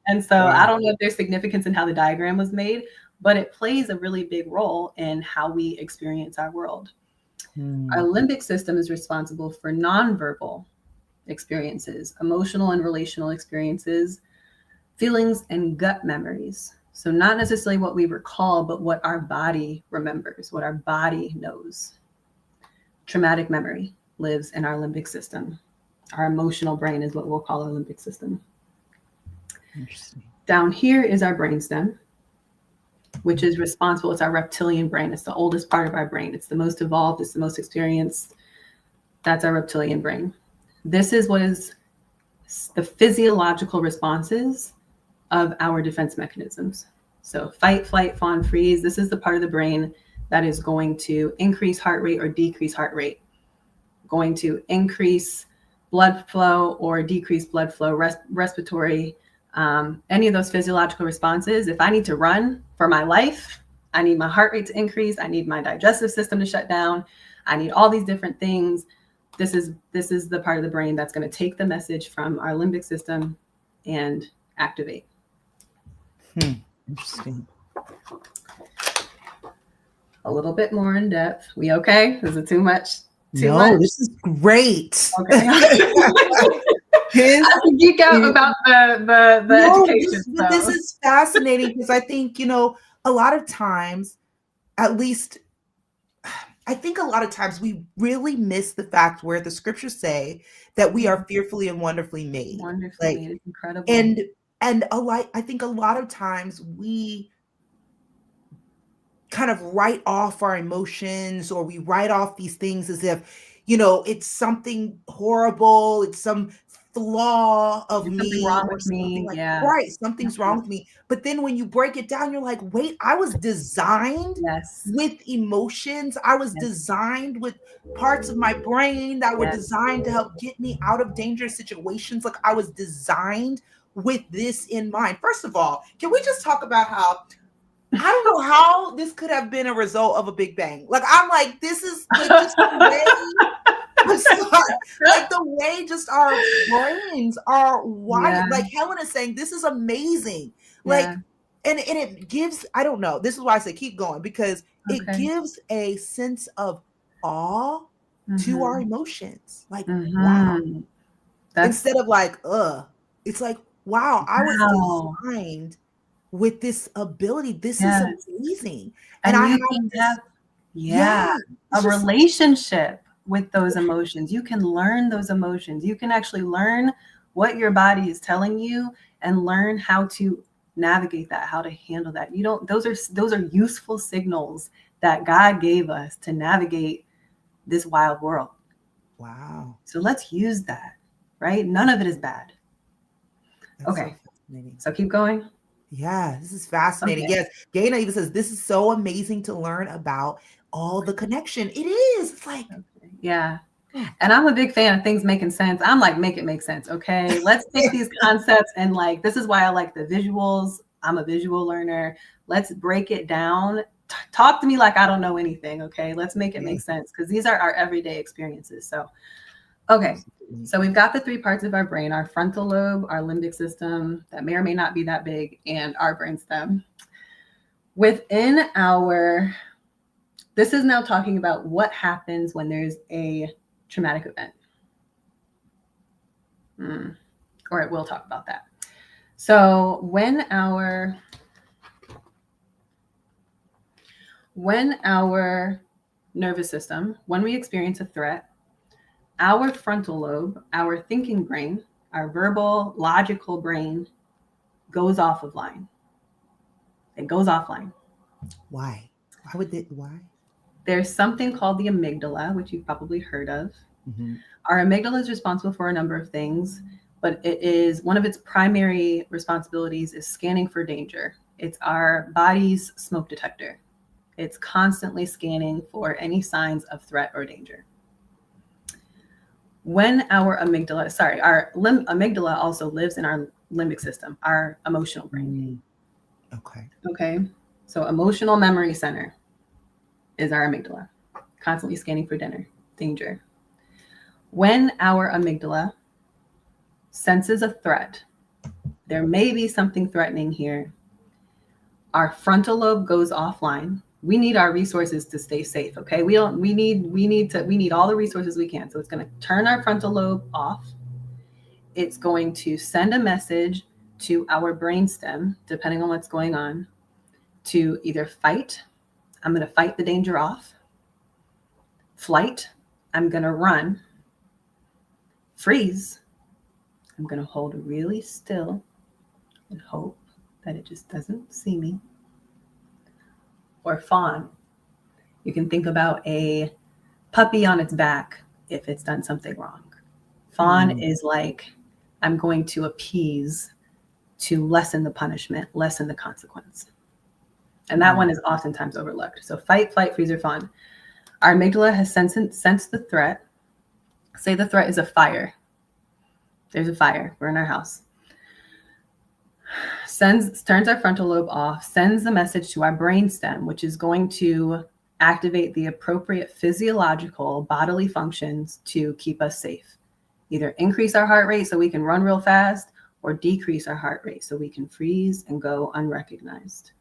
And so I don't know if there's significance in how the diagram was made, but it plays a really big role in how we experience our world. Our limbic system is responsible for nonverbal experiences, emotional and relational experiences, feelings, and gut memories. So not necessarily what we recall, but what our body remembers, what our body knows. Traumatic memory lives in our limbic system. Our emotional brain is what we'll call our limbic system. Interesting. Down here is our brainstem, which is responsible. It's our reptilian brain. It's the oldest part of our brain. It's the most evolved. It's the most experienced. That's our reptilian brain. This is what is the physiological responses of our defense mechanisms. So fight, flight, fawn, freeze. This is the part of the brain that is going to increase heart rate or decrease heart rate, going to increase blood flow or decrease blood flow, respiratory, any of those physiological responses. If I need to run for my life, I need my heart rate to increase. I need my digestive system to shut down. I need all these different things. This is the part of the brain that's going to take the message from our limbic system and activate. Interesting. A little bit more in depth. We okay? Is it too much? No, this is great. Okay. I can geek out about the education. This is fascinating because I think, a lot of times, at least, I think a lot of times we really miss the fact where the scriptures say that we are fearfully and wonderfully made. Wonderfully made. It's incredible. And I think a lot of times we kind of write off our emotions, or we write off these things as if, it's something horrible. It's some flaw of me wrong or with something me. Yeah. Right. Something's wrong with me. But then when you break it down, you're like, wait, I was designed with emotions. I was designed with parts of my brain that were designed to help get me out of dangerous situations. Like I was designed with this in mind. First of all, can we just talk about how I don't know how this could have been a result of a Big Bang. Like, I'm like, this is like just the way, I'm sorry, like the way just our brains are wired. Like Helen is saying, this is amazing. Like, and it gives, I don't know, this is why I say keep going, because it gives a sense of awe to our emotions. Like, wow. Instead of like, it's like, wow, I was designed with this ability. This is amazing. And I have a relationship with those emotions. You can learn those emotions. You can actually learn what your body is telling you and learn how to navigate that, how to handle that. Those are useful signals that God gave us to navigate this wild world. Wow. So let's use that, right? None of it is bad. That's okay. So fascinating. So keep going. Yeah, this is fascinating. Okay. Yes. Gaina even says, this is so amazing to learn about all the connection. It is. It's like, yeah. And I'm a big fan of things making sense. I'm like, make it make sense. Okay. Let's take these concepts and like, this is why I like the visuals. I'm a visual learner. Let's break it down. Talk to me like I don't know anything. Okay. Let's make it make sense, because these are our everyday experiences. So, okay. So we've got the 3 parts of our brain: our frontal lobe, our limbic system, that may or may not be that big, and our brainstem. Within our, this is now talking about what happens when there's a traumatic event. Or it will talk about that. So when our nervous system, when we experience a threat, our frontal lobe, our thinking brain, our verbal, logical brain goes off of line. It goes offline. Why? Why? There's something called the amygdala, which you've probably heard of. Mm-hmm. Our amygdala is responsible for a number of things, but it is one of its primary responsibilities is scanning for danger. It's our body's smoke detector. It's constantly scanning for any signs of threat or danger. When our amygdala also lives in our limbic system, our emotional brain. Okay. So emotional memory center is our amygdala, constantly scanning for danger. When our amygdala senses a threat, there may be something threatening here, our frontal lobe goes offline. We need our resources to stay safe. Okay. We need all the resources we can. So it's going to turn our frontal lobe off. It's going to send a message to our brainstem, depending on what's going on, to either fight. I'm going to fight the danger off. Flight. I'm going to run. Freeze. I'm going to hold really still and hope that it just doesn't see me. Or fawn. You can think about a puppy on its back if it's done something wrong. Fawn is like, I'm going to appease to lessen the punishment, lessen the consequence. And that one is oftentimes overlooked. So fight, flight, freeze, or fawn. Our amygdala has sensed the threat. Say the threat is a fire. There's a fire. We're in our house. Turns our frontal lobe off, sends the message to our brainstem, which is going to activate the appropriate physiological bodily functions to keep us safe. Either increase our heart rate so we can run real fast, or decrease our heart rate so we can freeze and go unrecognized.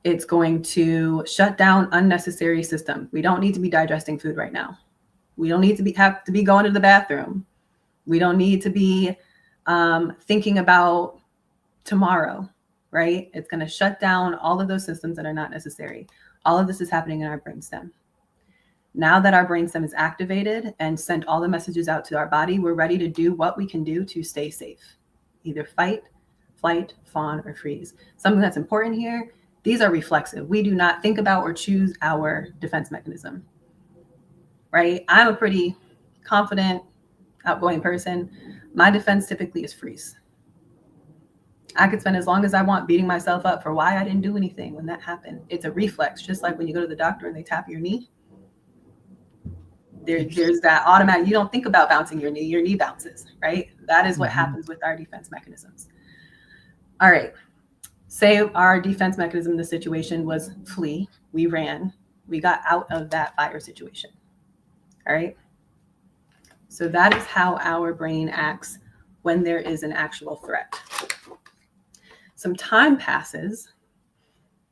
It's going to shut down unnecessary system. We don't need to be digesting food right now. We don't need to have to be going to the bathroom. We don't need to be thinking about tomorrow, right? It's going to shut down all of those systems that are not necessary. All of this is happening in our brainstem. Now that our brainstem is activated and sent all the messages out to our body, we're ready to do what we can do to stay safe. Either fight, flight, fawn, or freeze. Something that's important here, these are reflexive. We do not think about or choose our defense mechanism, right? I'm a pretty confident, outgoing person. My defense typically is freeze. I could spend as long as I want beating myself up for why I didn't do anything when that happened. It's a reflex, just like when you go to the doctor and they tap your knee. There's that automatic, you don't think about bouncing your knee bounces, right? That is what happens with our defense mechanisms. All right. Say our defense mechanism in the situation was flee. We ran. We got out of that fire situation. All right. So that is how our brain acts when there is an actual threat. Some time passes.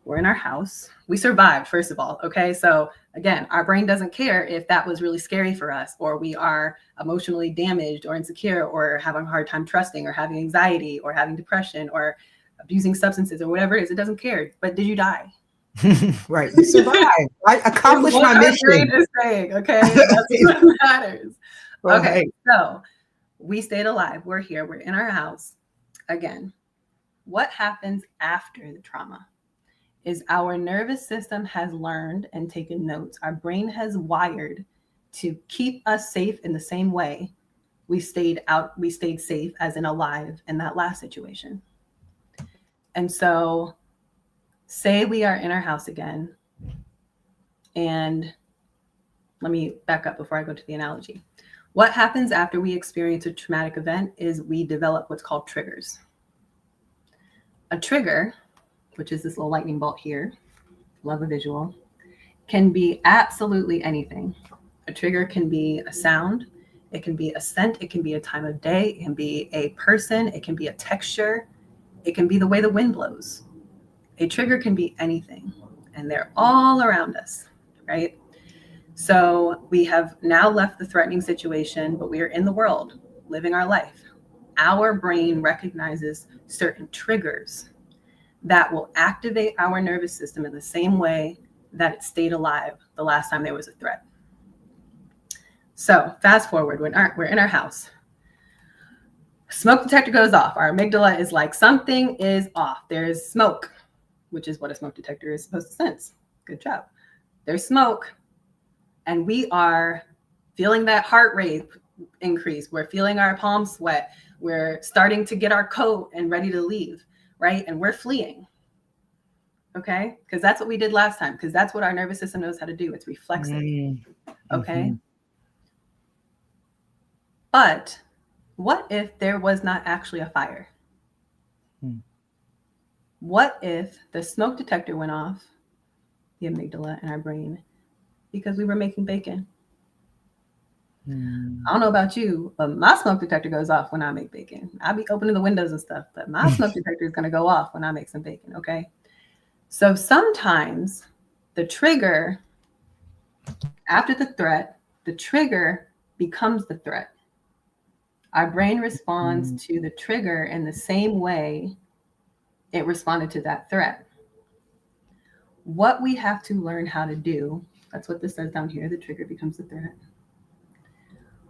We're in our house. We survived, first of all. Okay. So again, our brain doesn't care if that was really scary for us, or we are emotionally damaged or insecure, or having a hard time trusting, or having anxiety, or having depression, or abusing substances, or whatever it is. It doesn't care. But did you die? Right. You survived. I accomplished my mission. Brain is saying, okay, that's what matters. Right. Okay. So we stayed alive. We're here. We're in our house. Again, what happens after the trauma is our nervous system has learned and taken notes. Our brain has wired to keep us safe in the same way we stayed safe as in alive in that last situation. And so say we are in our house again, and let me back up before I go to the analogy. What happens after we experience a traumatic event is we develop what's called triggers. A trigger, which is this little lightning bolt here, love a visual, can be absolutely anything. A trigger can be a sound, it can be a scent, it can be a time of day, it can be a person, it can be a texture, it can be the way the wind blows. A trigger can be anything, and they're all around us, right? So we have now left the threatening situation, but we are in the world, living our life. Our brain recognizes certain triggers that will activate our nervous system in the same way that it stayed alive the last time there was a threat. So fast forward, we're in our house. Smoke detector goes off. Our amygdala is like, something is off. There's smoke, which is what a smoke detector is supposed to sense. Good job. There's smoke, and we are feeling that heart rate increase. We're feeling our palms sweat. We're starting to get our coat and ready to leave, right? And we're fleeing. Okay? Because that's what we did last time, because that's what our nervous system knows how to do. It's reflexive. Okay? But what if there was not actually a fire? What if the smoke detector went off, the amygdala in our brain, because we were making bacon? I don't know about you, but my smoke detector goes off when I make bacon. I'll be opening the windows and stuff, but my smoke detector is going to go off when I make some bacon, okay? So sometimes the trigger, after the threat, the trigger becomes the threat. Our brain responds to the trigger in the same way it responded to that threat. What we have to learn how to do, that's what this says down here, the trigger becomes the threat.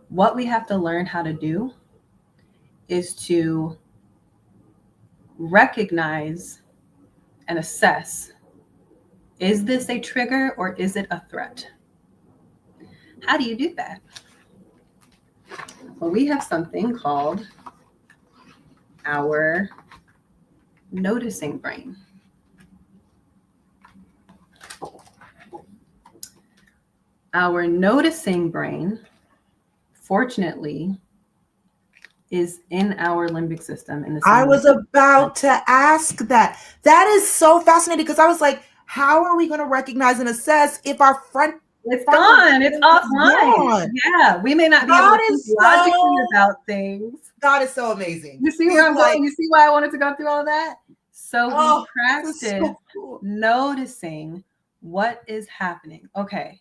What we have to learn how to do is to recognize and assess, is this a trigger or is it a threat? How do you do that? Well, we have something called our noticing brain. Our noticing brain, fortunately, is in our limbic system. I was about to ask that. That is so fascinating, because I was like, how are we going to recognize and assess if our front? It's gone. It's offline. Yeah, we may not be able to think logically about things. God is so amazing. You see where I'm going? You see why I wanted to go through all that? So we practice noticing what is happening. Okay,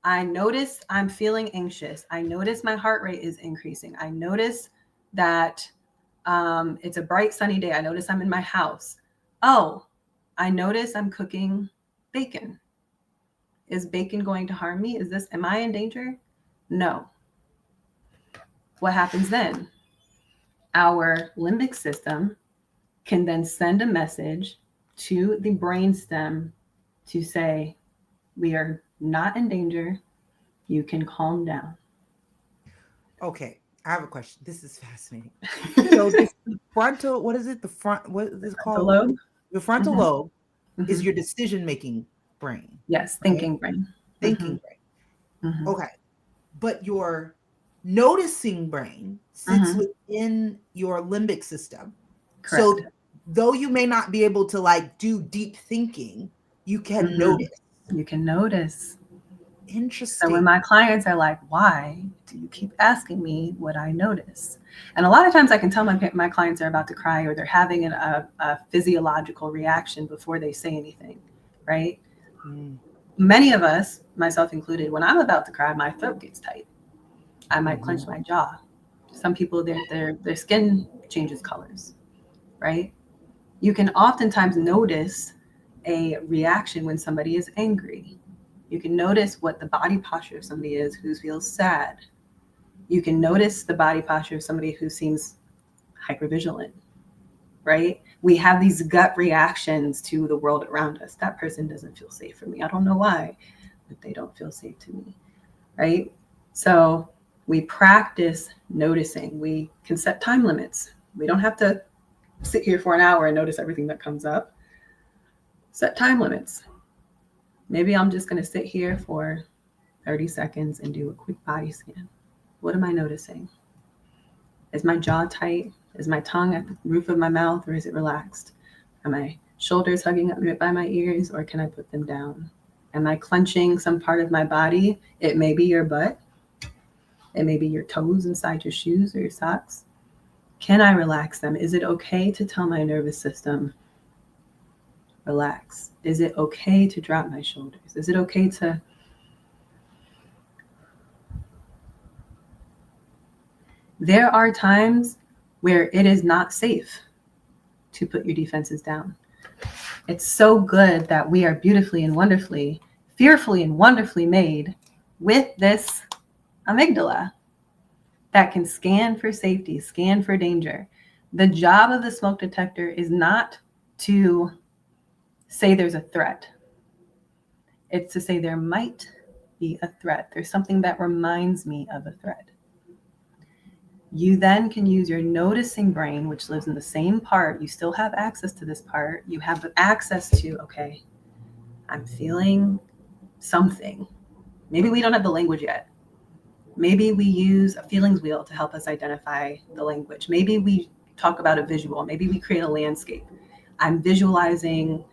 I notice I'm feeling anxious. I notice my heart rate is increasing. I notice that it's a bright sunny day. I notice I'm in my house. Oh, I notice I'm cooking bacon. Is bacon going to harm me? Am I in danger? No. What happens then? Our limbic system can then send a message to the brainstem to say, we are not in danger. You can calm down. Okay, I have a question. This is fascinating. So this frontal, what is it? What is it called? Lobe? The frontal lobe is your decision-making brain. Yes, thinking brain. Thinking brain. Okay. But your noticing brain sits within your limbic system. Correct. So though you may not be able to like do deep thinking, you can notice. You can notice. Interesting. So when my clients are like, why do you keep asking me what I notice? And a lot of times I can tell my clients are about to cry, or they're having a physiological reaction before they say anything, right? Many of us, myself included, when I'm about to cry, my throat gets tight. I might clench my jaw. Some people, their skin changes colors, right? You can oftentimes notice a reaction when somebody is angry. You can notice what the body posture of somebody is who feels sad. You can notice the body posture of somebody who seems hypervigilant, right? We have these gut reactions to the world around us. That person doesn't feel safe for me. I don't know why, but they don't feel safe to me, right? So we practice noticing. We can set time limits. We don't have to sit here for an hour and notice everything that comes up. Set time limits. Maybe I'm just going to sit here for 30 seconds and do a quick body scan. What am I noticing? Is my jaw tight? Is my tongue at the roof of my mouth, or is it relaxed? Are my shoulders hugging up by my ears, or can I put them down? Am I clenching some part of my body? It may be your butt. It may be your toes inside your shoes or your socks. Can I relax them? Is it okay to tell my nervous system, relax? Is it okay to drop my shoulders? Is it okay to... There are times where it is not safe to put your defenses down. It's so good that we are beautifully and wonderfully, fearfully and wonderfully made with this amygdala that can scan for safety, scan for danger. The job of the smoke detector is not to say there's a threat. It's to say there might be a threat. There's something that reminds me of a threat. You then can use your noticing brain, which lives in the same part. You still have access to this part. You have access to, okay, I'm feeling something. Maybe we don't have the language yet. Maybe we use a feelings wheel to help us identify the language. Maybe we talk about a visual. Maybe we create a landscape. I'm visualizing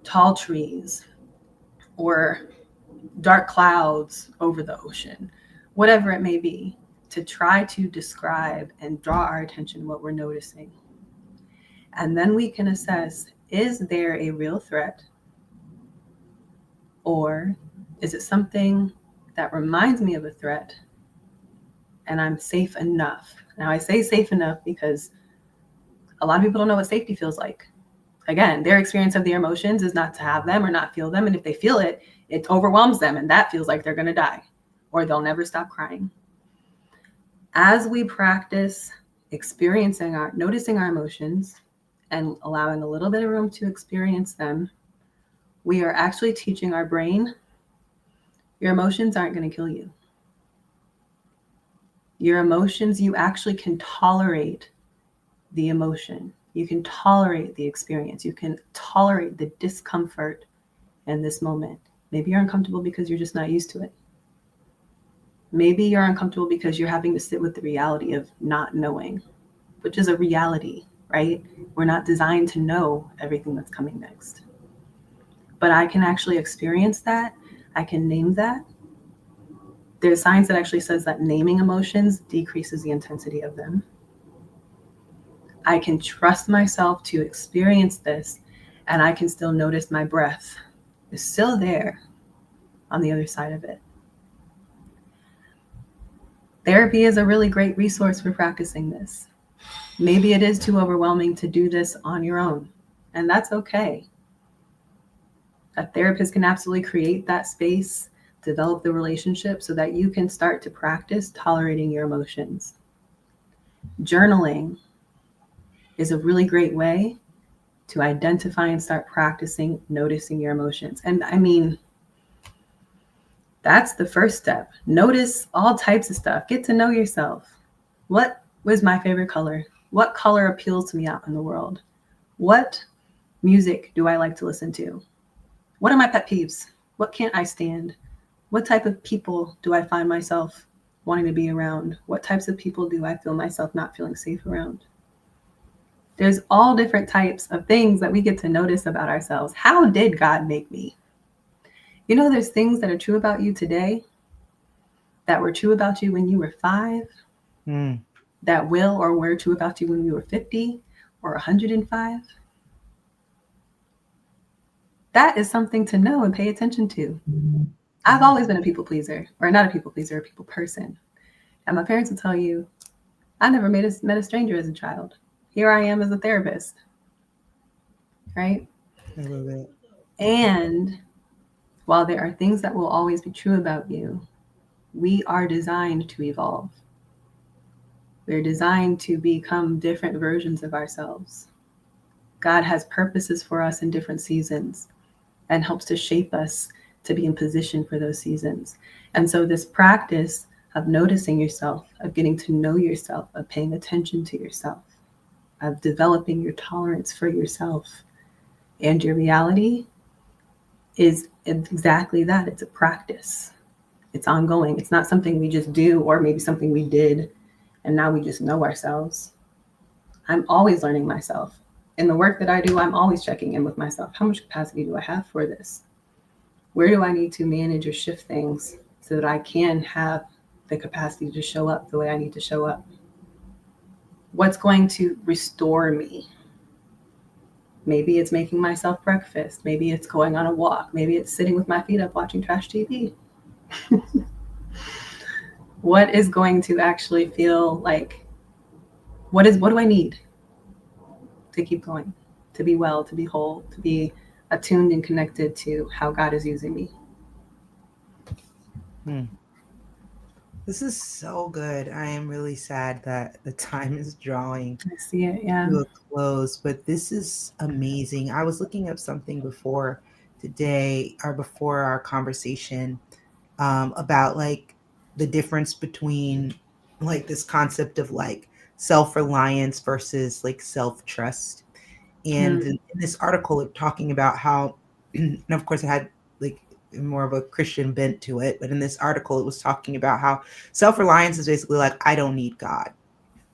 tall trees or dark clouds over the ocean, whatever it may be, to try to describe and draw our attention to what we're noticing. And then we can assess, is there a real threat? Or is it something that reminds me of a threat and I'm safe enough? Now, I say safe enough because a lot of people don't know what safety feels like. Again, their experience of the emotions is not to have them or not feel them. And if they feel it, it overwhelms them. And that feels like they're going to die or they'll never stop crying. As we practice noticing our emotions and allowing a little bit of room to experience them, we are actually teaching our brain, your emotions aren't going to kill you. Your emotions, you actually can tolerate the emotion. You can tolerate the experience. You can tolerate the discomfort in this moment. Maybe you're uncomfortable because you're just not used to it. Maybe you're uncomfortable because you're having to sit with the reality of not knowing, which is a reality, right? We're not designed to know everything that's coming next. But I can actually experience that. I can name that. There's science that actually says that naming emotions decreases the intensity of them. I can trust myself to experience this, and I can still notice my breath is still there on the other side of it. Therapy is a really great resource for practicing this. Maybe it is too overwhelming to do this on your own, and that's okay. A therapist can absolutely create that space, develop the relationship so that you can start to practice tolerating your emotions. Journaling is a really great way to identify and start practicing noticing your emotions. And I mean, that's the first step. Notice all types of stuff. Get to know yourself. What was my favorite color? What color appeals to me out in the world? What music do I like to listen to? What are my pet peeves? What can't I stand? What type of people do I find myself wanting to be around? What types of people do I feel myself not feeling safe around? There's all different types of things that we get to notice about ourselves. How did God make me? You know, there's things that are true about you today that were true about you when you were 5, that will or were true about you when you were 50 or 105. That is something to know and pay attention to. I've always been a people pleaser, or not a people pleaser, a people person. And my parents will tell you, I never met a stranger as a child. Here I am as a therapist, right? I love it. And while there are things that will always be true about you, we are designed to evolve. We're designed to become different versions of ourselves. God has purposes for us in different seasons and helps to shape us to be in position for those seasons. And so, this practice of noticing yourself, of getting to know yourself, of paying attention to yourself, of developing your tolerance for yourself and your reality is exactly that. It's a practice, it's ongoing. It's not something we just do, or maybe something we did and now we just know ourselves. I'm always learning myself. In the work that I do, I'm always checking in with myself. How much capacity do I have for this? Where do I need to manage or shift things so that I can have the capacity to show up the way I need to show up? What's going to restore me? Maybe it's making myself breakfast. Maybe it's going on a walk. Maybe it's sitting with my feet up watching trash TV. What is going to actually feel like, what do I need to keep going, to be well, to be whole, to be attuned and connected to how God is using me? This is so good. I am really sad that the time is drawing I see it. Yeah. to a close, but this is amazing. I was looking up something before today or before our conversation about like the difference between like this concept of like self-reliance versus like self-trust. And in this article, it talking about how, and of course, it had like more of a Christian bent to it. But in this article, it was talking about how self-reliance is basically like, I don't need God.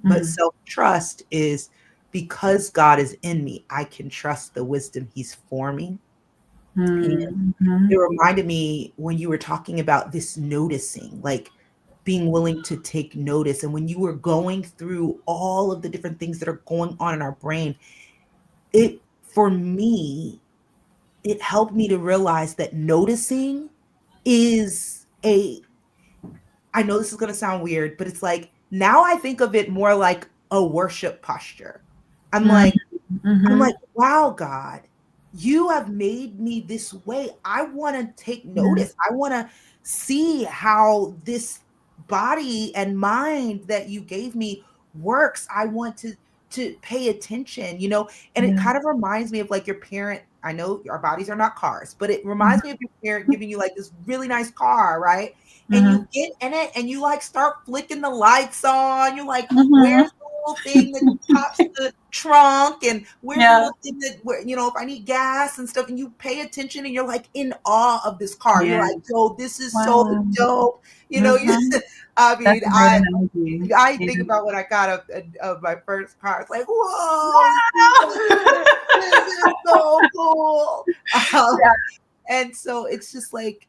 But self-trust is because God is in me, I can trust the wisdom he's forming. And it reminded me when you were talking about this noticing, like being willing to take notice. And when you were going through all of the different things that are going on in our brain, it, for me, it helped me to realize that noticing is I know this is going to sound weird, but it's like, now I think of it more like a worship posture. I'm like, wow, God, you have made me this way. I want to take notice. I want to see how this body and mind that you gave me works. I want to pay attention, and it kind of reminds me of like your parent. I know our bodies are not cars, but it reminds me of your parent giving you like this really nice car, right? And you get in it and you like start flicking the lights on. You like, where's the little thing that pops the trunk, and where's the little thing that, where, if I need gas and stuff, and you pay attention and you're like in awe of this car. You're like, yo, this is so dope. I mean, I think about when I got of my first car. It's like, whoa, this is so cool. And so it's just like,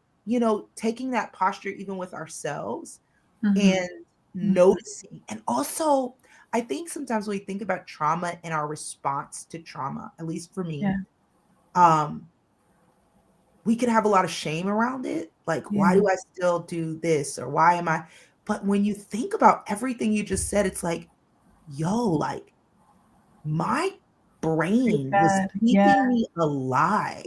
taking that posture even with ourselves and noticing. And also, I think sometimes when we think about trauma and our response to trauma, at least for me, we could have a lot of shame around it. Like, why do I still do this? Or why am I? But when you think about everything you just said, it's like, yo, like my brain was keeping me alive.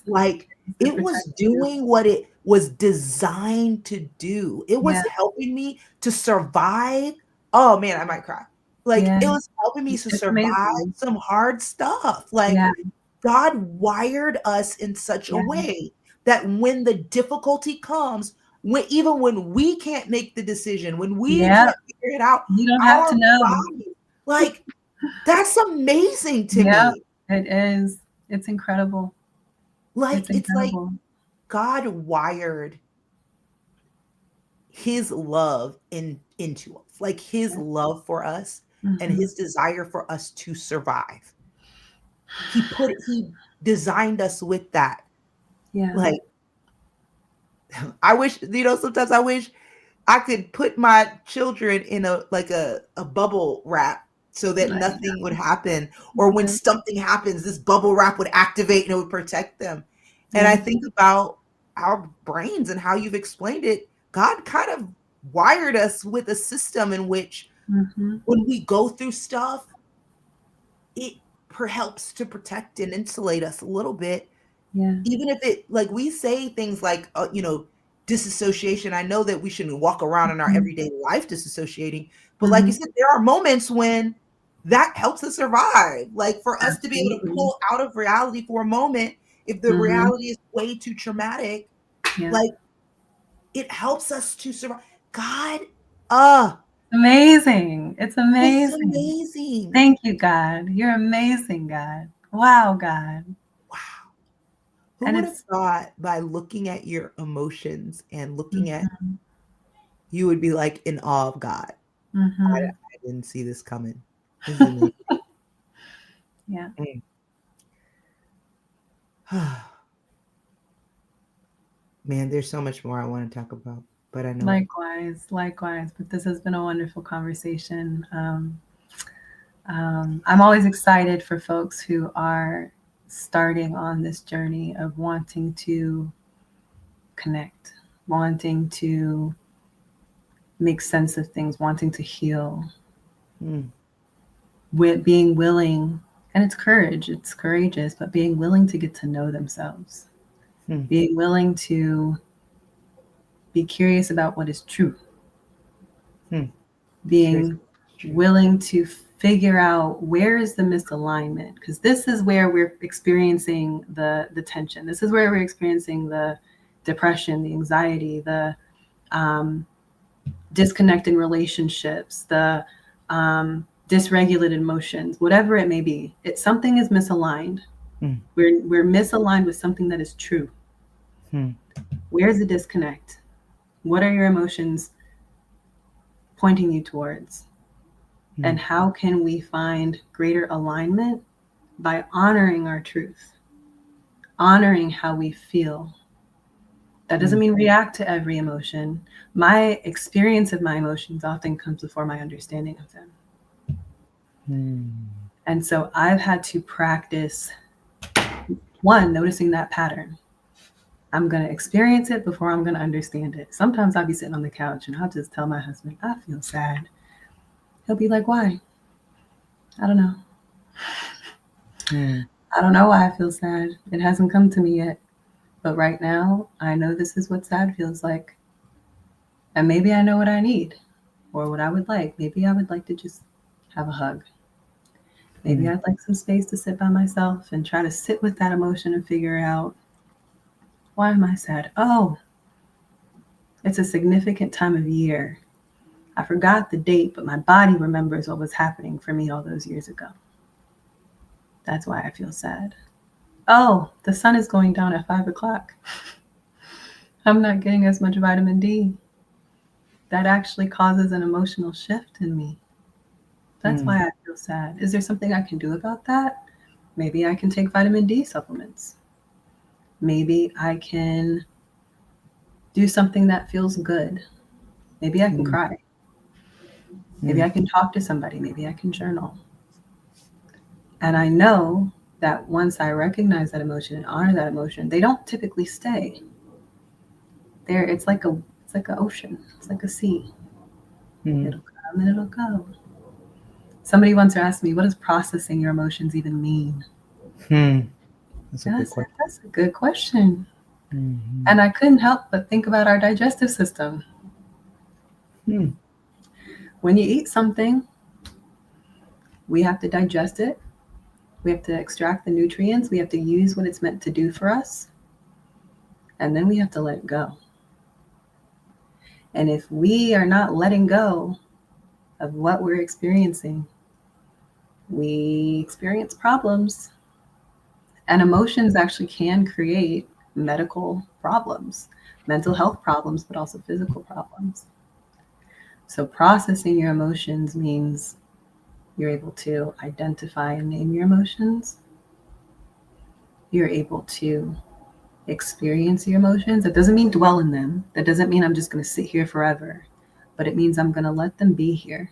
Like it was doing what it was designed to do. It was helping me to survive. Oh man, I might cry. Like it was helping me to survive some hard stuff. Like God wired us in such a way that when the difficulty comes, even when we can't make the decision, when we can't figure it out, you don't have to know. Body, like that's amazing to me. It is. It's incredible. Like it's like God wired his love into us, like his love for us and his desire for us to survive. He designed us with that. Like I wish, sometimes I wish I could put my children in a bubble wrap so that nothing would happen. Or when something happens, this bubble wrap would activate and it would protect them. And I think about our brains and how you've explained it. God kind of wired us with a system in which when we go through stuff, it helps to protect and insulate us a little bit. Even if it, like we say things like, disassociation. I know that we shouldn't walk around in our everyday life disassociating, but like you Mhm. said, there are moments when that helps us survive. Like for us to be able to Absolutely. pull out of reality for a moment, if the Mhm. reality is way too traumatic, Yeah. like it helps us to survive. God, uh, Amazing. It's it's amazing. amazing. Thank you, God. You're amazing, God. Wow, God. Wow. Who And would have it's thought by looking at your emotions and looking at mhm, you would be like in awe of God. mhm. I didn't see this coming. This is amazing. Yeah. Mm. Man, there's so much more I want to talk about, but I know. Likewise, likewise. But this has been a wonderful conversation. I'm always excited for folks who are starting on this journey of wanting to connect, wanting to make sense of things, wanting to heal, Mm, with being willing, and it's courage, it's courageous, but being willing to get to know themselves, mm, being willing to be curious about what is true, mm. Curious. being True. willing to figure out where is the misalignment, because this is where we're experiencing the tension, this is where we're experiencing the depression, the anxiety, the um, disconnected relationships, the dysregulated emotions, whatever it may be. Something is misaligned. Mm, We're misaligned with something that is true. mm, Where's the disconnect? What are your emotions pointing you towards? And mm, how can we find greater alignment by honoring our truth, honoring how we feel? That doesn't mm, mean react to every emotion. My experience of my emotions often comes before my understanding of them. mm, And so I've had to practice one, noticing that pattern. I'm going to experience it before I'm going to understand it. Sometimes I'll be sitting on the couch and I'll just tell my husband, I feel sad. He'll be like, why? I don't know. mm, I don't know why I feel sad. It hasn't come to me yet. But right now, I know this is what sad feels like. And maybe I know what I need or what I would like. Maybe I would like to just have a hug. Maybe mm, I'd like some space to sit by myself and try to sit with that emotion and figure out, why am I sad? Oh, it's a significant time of year. I forgot the date, but my body remembers what was happening for me all those years ago. That's why I feel sad. Oh, the sun is going down at 5 o'clock. I'm not getting as much vitamin D. That actually causes an emotional shift in me. That's mm, why I feel sad. Is there something I can do about that? Maybe I can take vitamin D supplements. Maybe I can do something that feels good. Maybe I can mm, cry. Maybe mm, I can talk to somebody. Maybe I can journal. And I know that once I recognize that emotion and honor that emotion, they don't typically stay. There, it's like an ocean. It's like a sea. mm, It'll come and it'll go. Somebody once asked me, what does processing your emotions even mean? mm. That's a And I good said, question. that's a good question. Mhm. And I couldn't help but think about our digestive system. Mm, When you eat something, we have to digest it. We have to extract the nutrients. We have to use what it's meant to do for us. And then we have to let it go. And if we are not letting go of what we're experiencing, we experience problems. And emotions actually can create medical problems, mental health problems, but also physical problems. So, processing your emotions means you're able to identify and name your emotions. You're able to experience your emotions. That doesn't mean dwell in them. That doesn't mean I'm just going to sit here forever, but it means I'm going to let them be here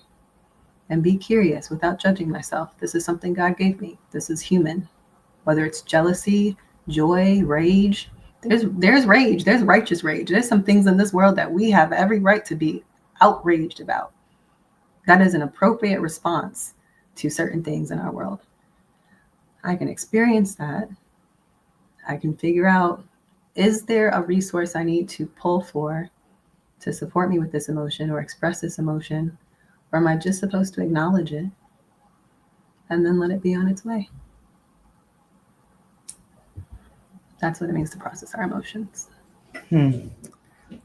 and be curious without judging myself. This is something God gave me. This is human. Whether it's jealousy, joy, rage, there's rage, there's righteous rage. There's some things in this world that we have every right to be outraged about. That is an appropriate response to certain things in our world. I can experience that. I can figure out is there a resource I need to pull for to support me with this emotion or express this emotion? Or am I just supposed to acknowledge it and then let it be on its way? That's what it means to process our emotions.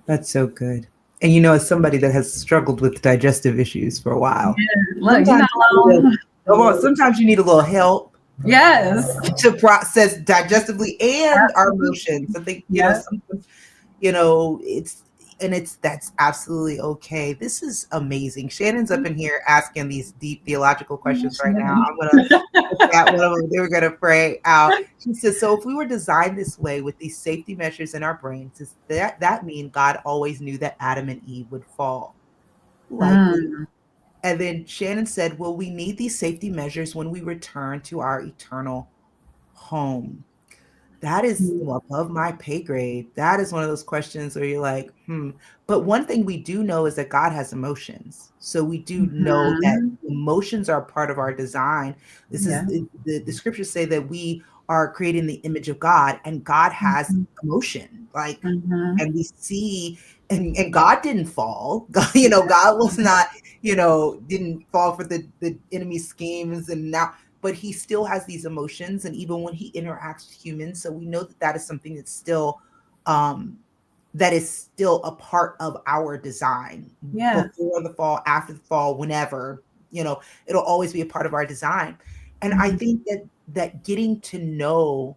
That's so good. And as somebody that has struggled with digestive issues for a while, Look, you're not alone. Sometimes you need a little help. Yes. To process digestively and our emotions. I think, sometimes, that's absolutely okay. This is amazing. Shannon's up in here asking these deep theological questions right now. I'm going to look at one of them. They were going to pray out. She says, so if we were designed this way with these safety measures in our brains, does that mean God always knew that Adam and Eve would fall? Likely. And then Shannon said, will we need these safety measures when we return to our eternal home? That is above my pay grade. That is one of those questions where you're like, But one thing we do know is that God has emotions. So we do know that emotions are part of our design. This is the scriptures say that we are created in the image of God, and God has emotion. And we see, and God didn't fall. God, God was not, didn't fall for the enemy's schemes, and now. But he still has these emotions, and even when he interacts with humans, so we know that is something that's still a part of our design. Before the fall, after the fall, whenever, it'll always be a part of our design. And I think that getting to know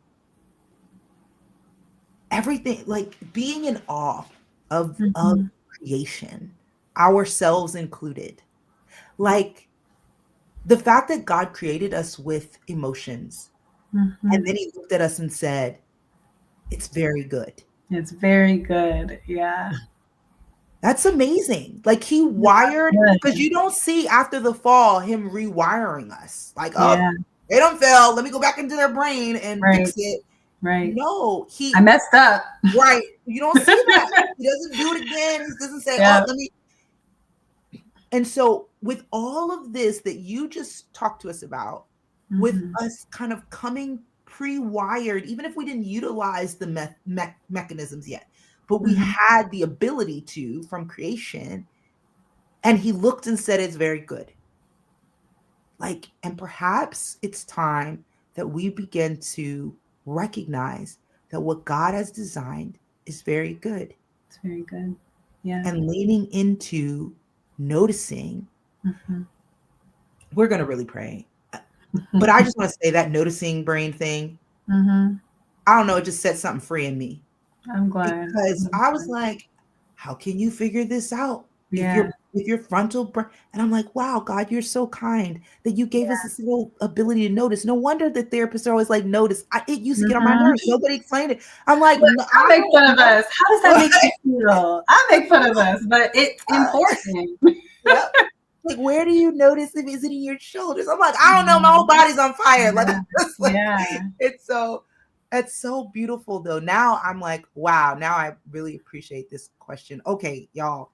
everything, like being in awe of creation, ourselves included, like the fact that God created us with emotions, and then he looked at us and said, it's very good. It's very good. Yeah. That's amazing. Like he wired, because you don't see after the fall him rewiring us. Like, they don't fail. Let me go back into their brain and fix it. Right. No, I messed up. Right. You don't see that. He doesn't do it again. He doesn't say, let me. And so with all of this that you just talked to us about, with us kind of coming pre-wired, even if we didn't utilize the mechanisms yet, but we had the ability to from creation, and he looked and said, it's very good. And perhaps it's time that we begin to recognize that what God has designed is very good. It's very good. Yeah. And leaning into noticing. We're going to really pray. But I just want to say that noticing brain thing, I don't know, it just set something free in me. I'm glad. Because I was like, how can you figure this out? If your frontal brain, and I'm like, wow, God, you're so kind that you gave us this little ability to notice. No wonder the therapists are always like, notice. It used to get on my nerves. Nobody explained it. I'm like, I make fun of us. How does that make you feel? I make fun of us, but it's important. Yep. Like, where do you notice if it's in your shoulders? I'm like, I don't know. My whole body's on fire. It's so beautiful though. Now I'm like, wow, now I really appreciate this question. Okay, y'all,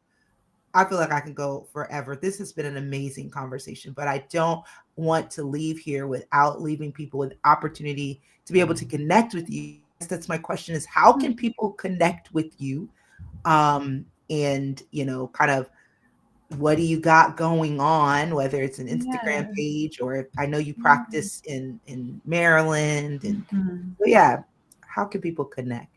I feel like I can go forever. This has been an amazing conversation, but I don't want to leave here without leaving people with opportunity to be able to connect with you. That's my question, is how can people connect with you? And, kind of, what do you got going on, whether it's an Instagram page or I know you practice in Maryland. And how can people connect?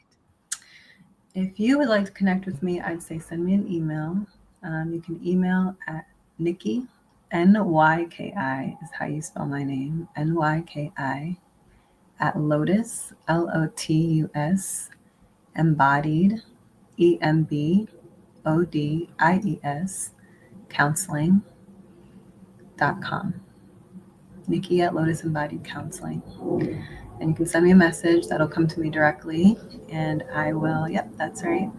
If you would like to connect with me, I'd say send me an email. You can email at Nyki, Nyki is how you spell my name, Nyki at Lotus, Lotus, embodied, EMBODIES, counseling.com. Nyki at Lotus Embodied Counseling. And you can send me a message that'll come to me directly, and I will, that's right.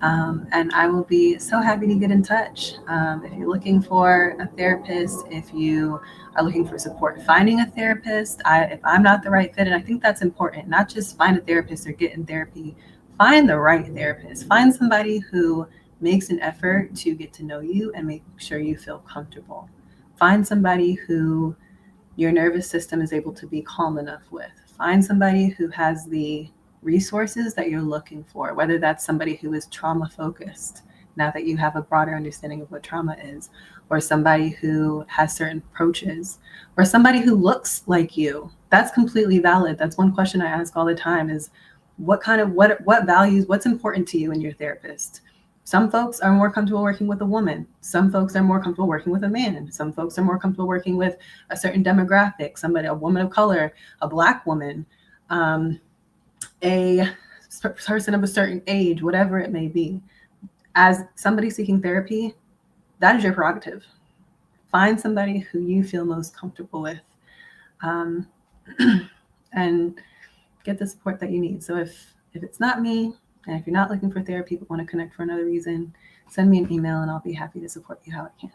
And I will be so happy to get in touch. If you're looking for a therapist, if you are looking for support finding a therapist, if I'm not the right fit, and I think that's important, not just find a therapist or get in therapy, find the right therapist. Find somebody who makes an effort to get to know you and make sure you feel comfortable. Find somebody who your nervous system is able to be calm enough with. Find somebody who has the resources that you're looking for, whether that's somebody who is trauma focused, now that you have a broader understanding of what trauma is, or somebody who has certain approaches, or somebody who looks like you. That's completely valid. That's one question I ask all the time is what values, what's important to you in your therapist? Some folks are more comfortable working with a woman. Some folks are more comfortable working with a man. Some folks are more comfortable working with a certain demographic, a woman of color, a Black woman, a person of a certain age, whatever it may be. As somebody seeking therapy, that is your prerogative. Find somebody who you feel most comfortable with, and get the support that you need. So if it's not me, and if you're not looking for therapy but want to connect for another reason, send me an email and I'll be happy to support you how I can.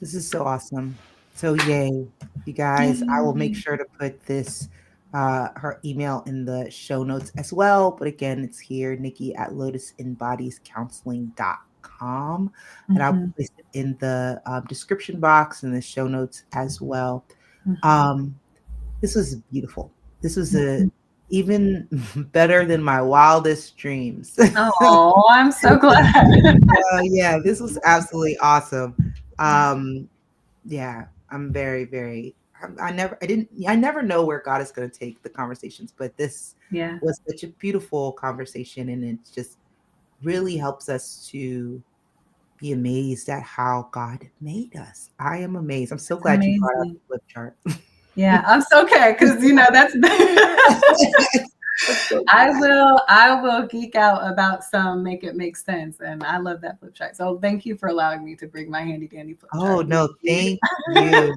This is so awesome. So yay, you guys. I will make sure to put this her email in the show notes as well. But again, it's here, Nyki at lotusinbodiescounseling.com. And I'll place it in the description box and the show notes as well. This was beautiful. This was even better than my wildest dreams. Oh, I'm so glad. Yeah, this was absolutely awesome. Yeah, I'm very, very, I never know where God is going to take the conversations, but this was such a beautiful conversation, and it just really helps us to be amazed at how God made us. I am amazed. I'm so glad you brought up the flip chart. Yeah, I'm so okay, because that's I will geek out about some make it make sense, and I love that flip chart. So thank you for allowing me to bring my handy dandy flip chart. Oh no, thank you.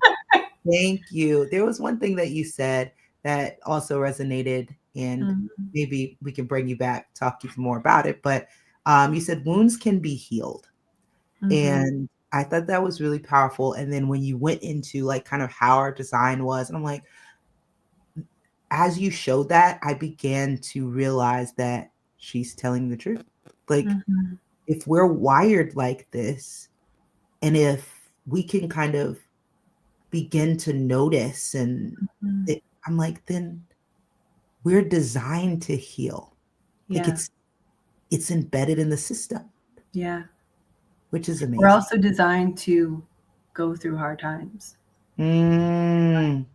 Thank you. There was one thing that you said that also resonated, and maybe we can bring you back, talk even more about it. But you said wounds can be healed. And I thought that was really powerful. And then when you went into like kind of how our design was, and I'm like, as you showed that, I began to realize that she's telling the truth. Like, if we're wired like this, and if we can kind of begin to notice, and I'm like, then we're designed to heal. Like it's embedded in the system. Yeah. Which is amazing. We're also designed to go through hard times. Endure.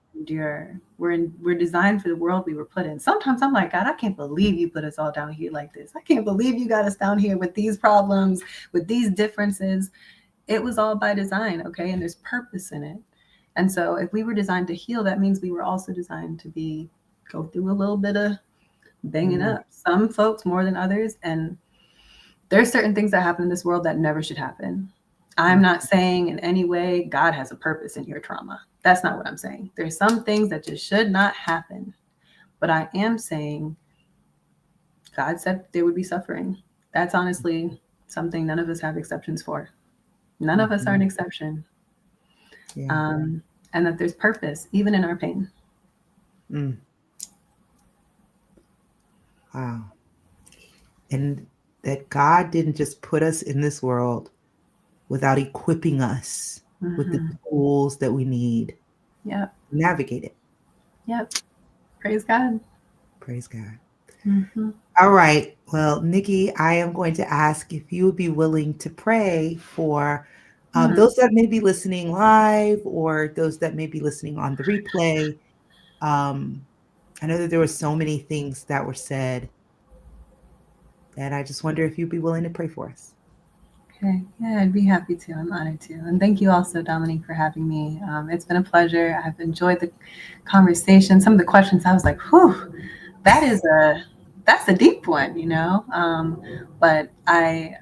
We're designed for the world we were put in. Sometimes I'm like, God, I can't believe you put us all down here like this. I can't believe you got us down here with these problems, with these differences. It was all by design, okay? And there's purpose in it. And so if we were designed to heal, that means we were also designed to go through a little bit of banging up. Some folks more than others. And there's certain things that happen in this world that never should happen. I'm not saying in any way God has a purpose in your trauma. That's not what I'm saying. There's some things that just should not happen. But I am saying God said there would be suffering. That's honestly something none of us have exceptions for. None of us are an exception. And that there's purpose, even in our pain. Wow. And that God didn't just put us in this world without equipping us with the tools that we need to navigate it. Yep. Praise God. Praise God. All right. Well, Nyki, I am going to ask if you would be willing to pray for those that may be listening live or those that may be listening on the replay. I know that there were so many things that were said, and I just wonder if you'd be willing to pray for us. Okay. Yeah, I'd be happy to. I'm honored to. And thank you also, Dominique, for having me. It's been a pleasure. I've enjoyed the conversation. Some of the questions, I was like, whew, that's a deep one, but I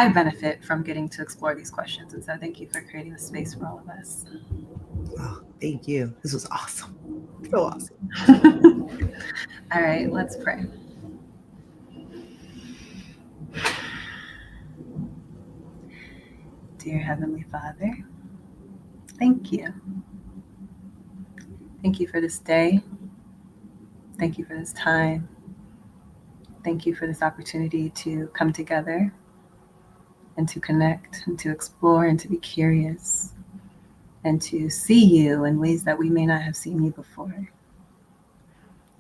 benefit from getting to explore these questions. And so thank you for creating a space for all of us. Oh, thank you. This was awesome. So awesome. All right, let's pray. Dear Heavenly Father, thank you. Thank you for this day. Thank you for this time. Thank you for this opportunity to come together and to connect and to explore and to be curious and to see you in ways that we may not have seen you before.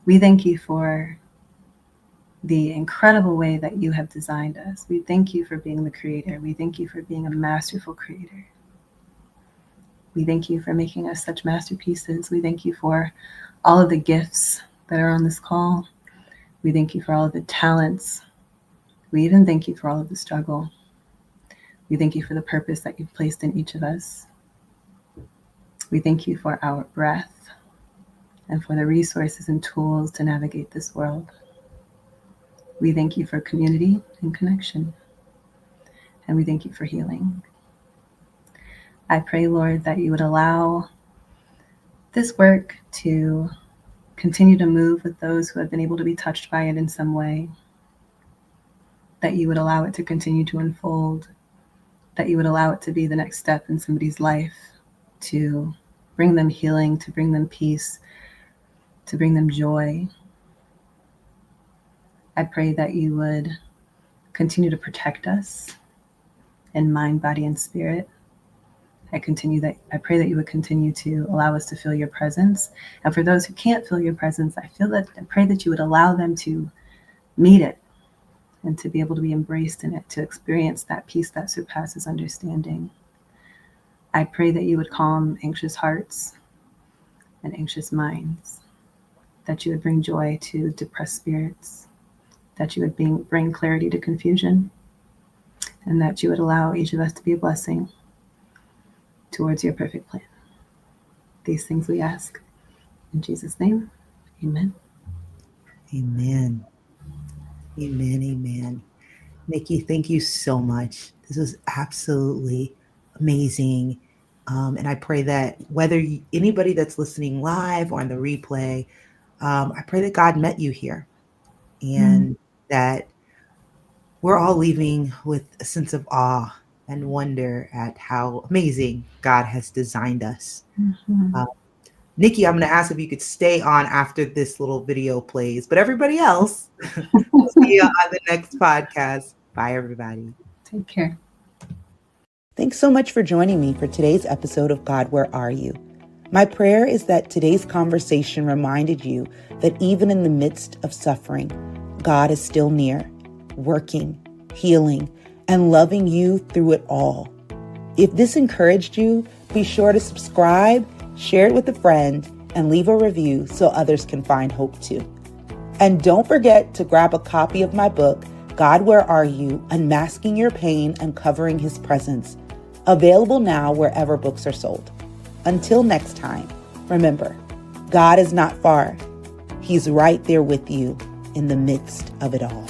We thank you for the incredible way that you have designed us. We thank you for being the creator. We thank you for being a masterful creator. We thank you for making us such masterpieces. We thank you for all of the gifts that are on this call. We thank you for all of the talents. We even thank you for all of the struggle. We thank you for the purpose that you've placed in each of us. We thank you for our breath and for the resources and tools to navigate this world. We thank you for community and connection. And we thank you for healing. I pray, Lord, that you would allow this work to continue to move with those who have been able to be touched by it in some way, that you would allow it to continue to unfold, that you would allow it to be the next step in somebody's life, to bring them healing, to bring them peace, to bring them joy. I pray that you would continue to protect us in mind, body, and spirit. I pray that you would continue to allow us to feel your presence. And for those who can't feel your presence, I pray that you would allow them to meet it and to be able to be embraced in it, to experience that peace that surpasses understanding. I pray that you would calm anxious hearts and anxious minds, that you would bring joy to depressed spirits, that you would bring clarity to confusion, and that you would allow each of us to be a blessing towards your perfect plan. These things we ask in Jesus' name. Amen. Amen. Amen. Amen. Nyki, thank you so much. This was absolutely amazing. And I pray that whether anybody that's listening live or on the replay, I pray that God met you here and that we're all leaving with a sense of awe and wonder at how amazing God has designed us. Mm-hmm. Nyki, I'm going to ask if you could stay on after this little video plays, but everybody else, we'll see you on the next podcast. Bye, everybody. Take care. Thanks so much for joining me for today's episode of God, Where Are You? My prayer is that today's conversation reminded you that even in the midst of suffering, God is still near, working, healing, and loving you through it all. If this encouraged you, be sure to subscribe, share it with a friend, and leave a review so others can find hope too. And don't forget to grab a copy of my book, God, Where Are You? Unmasking Your Pain and Covering His Presence, available now wherever books are sold. Until next time, remember, God is not far. He's right there with you in the midst of it all.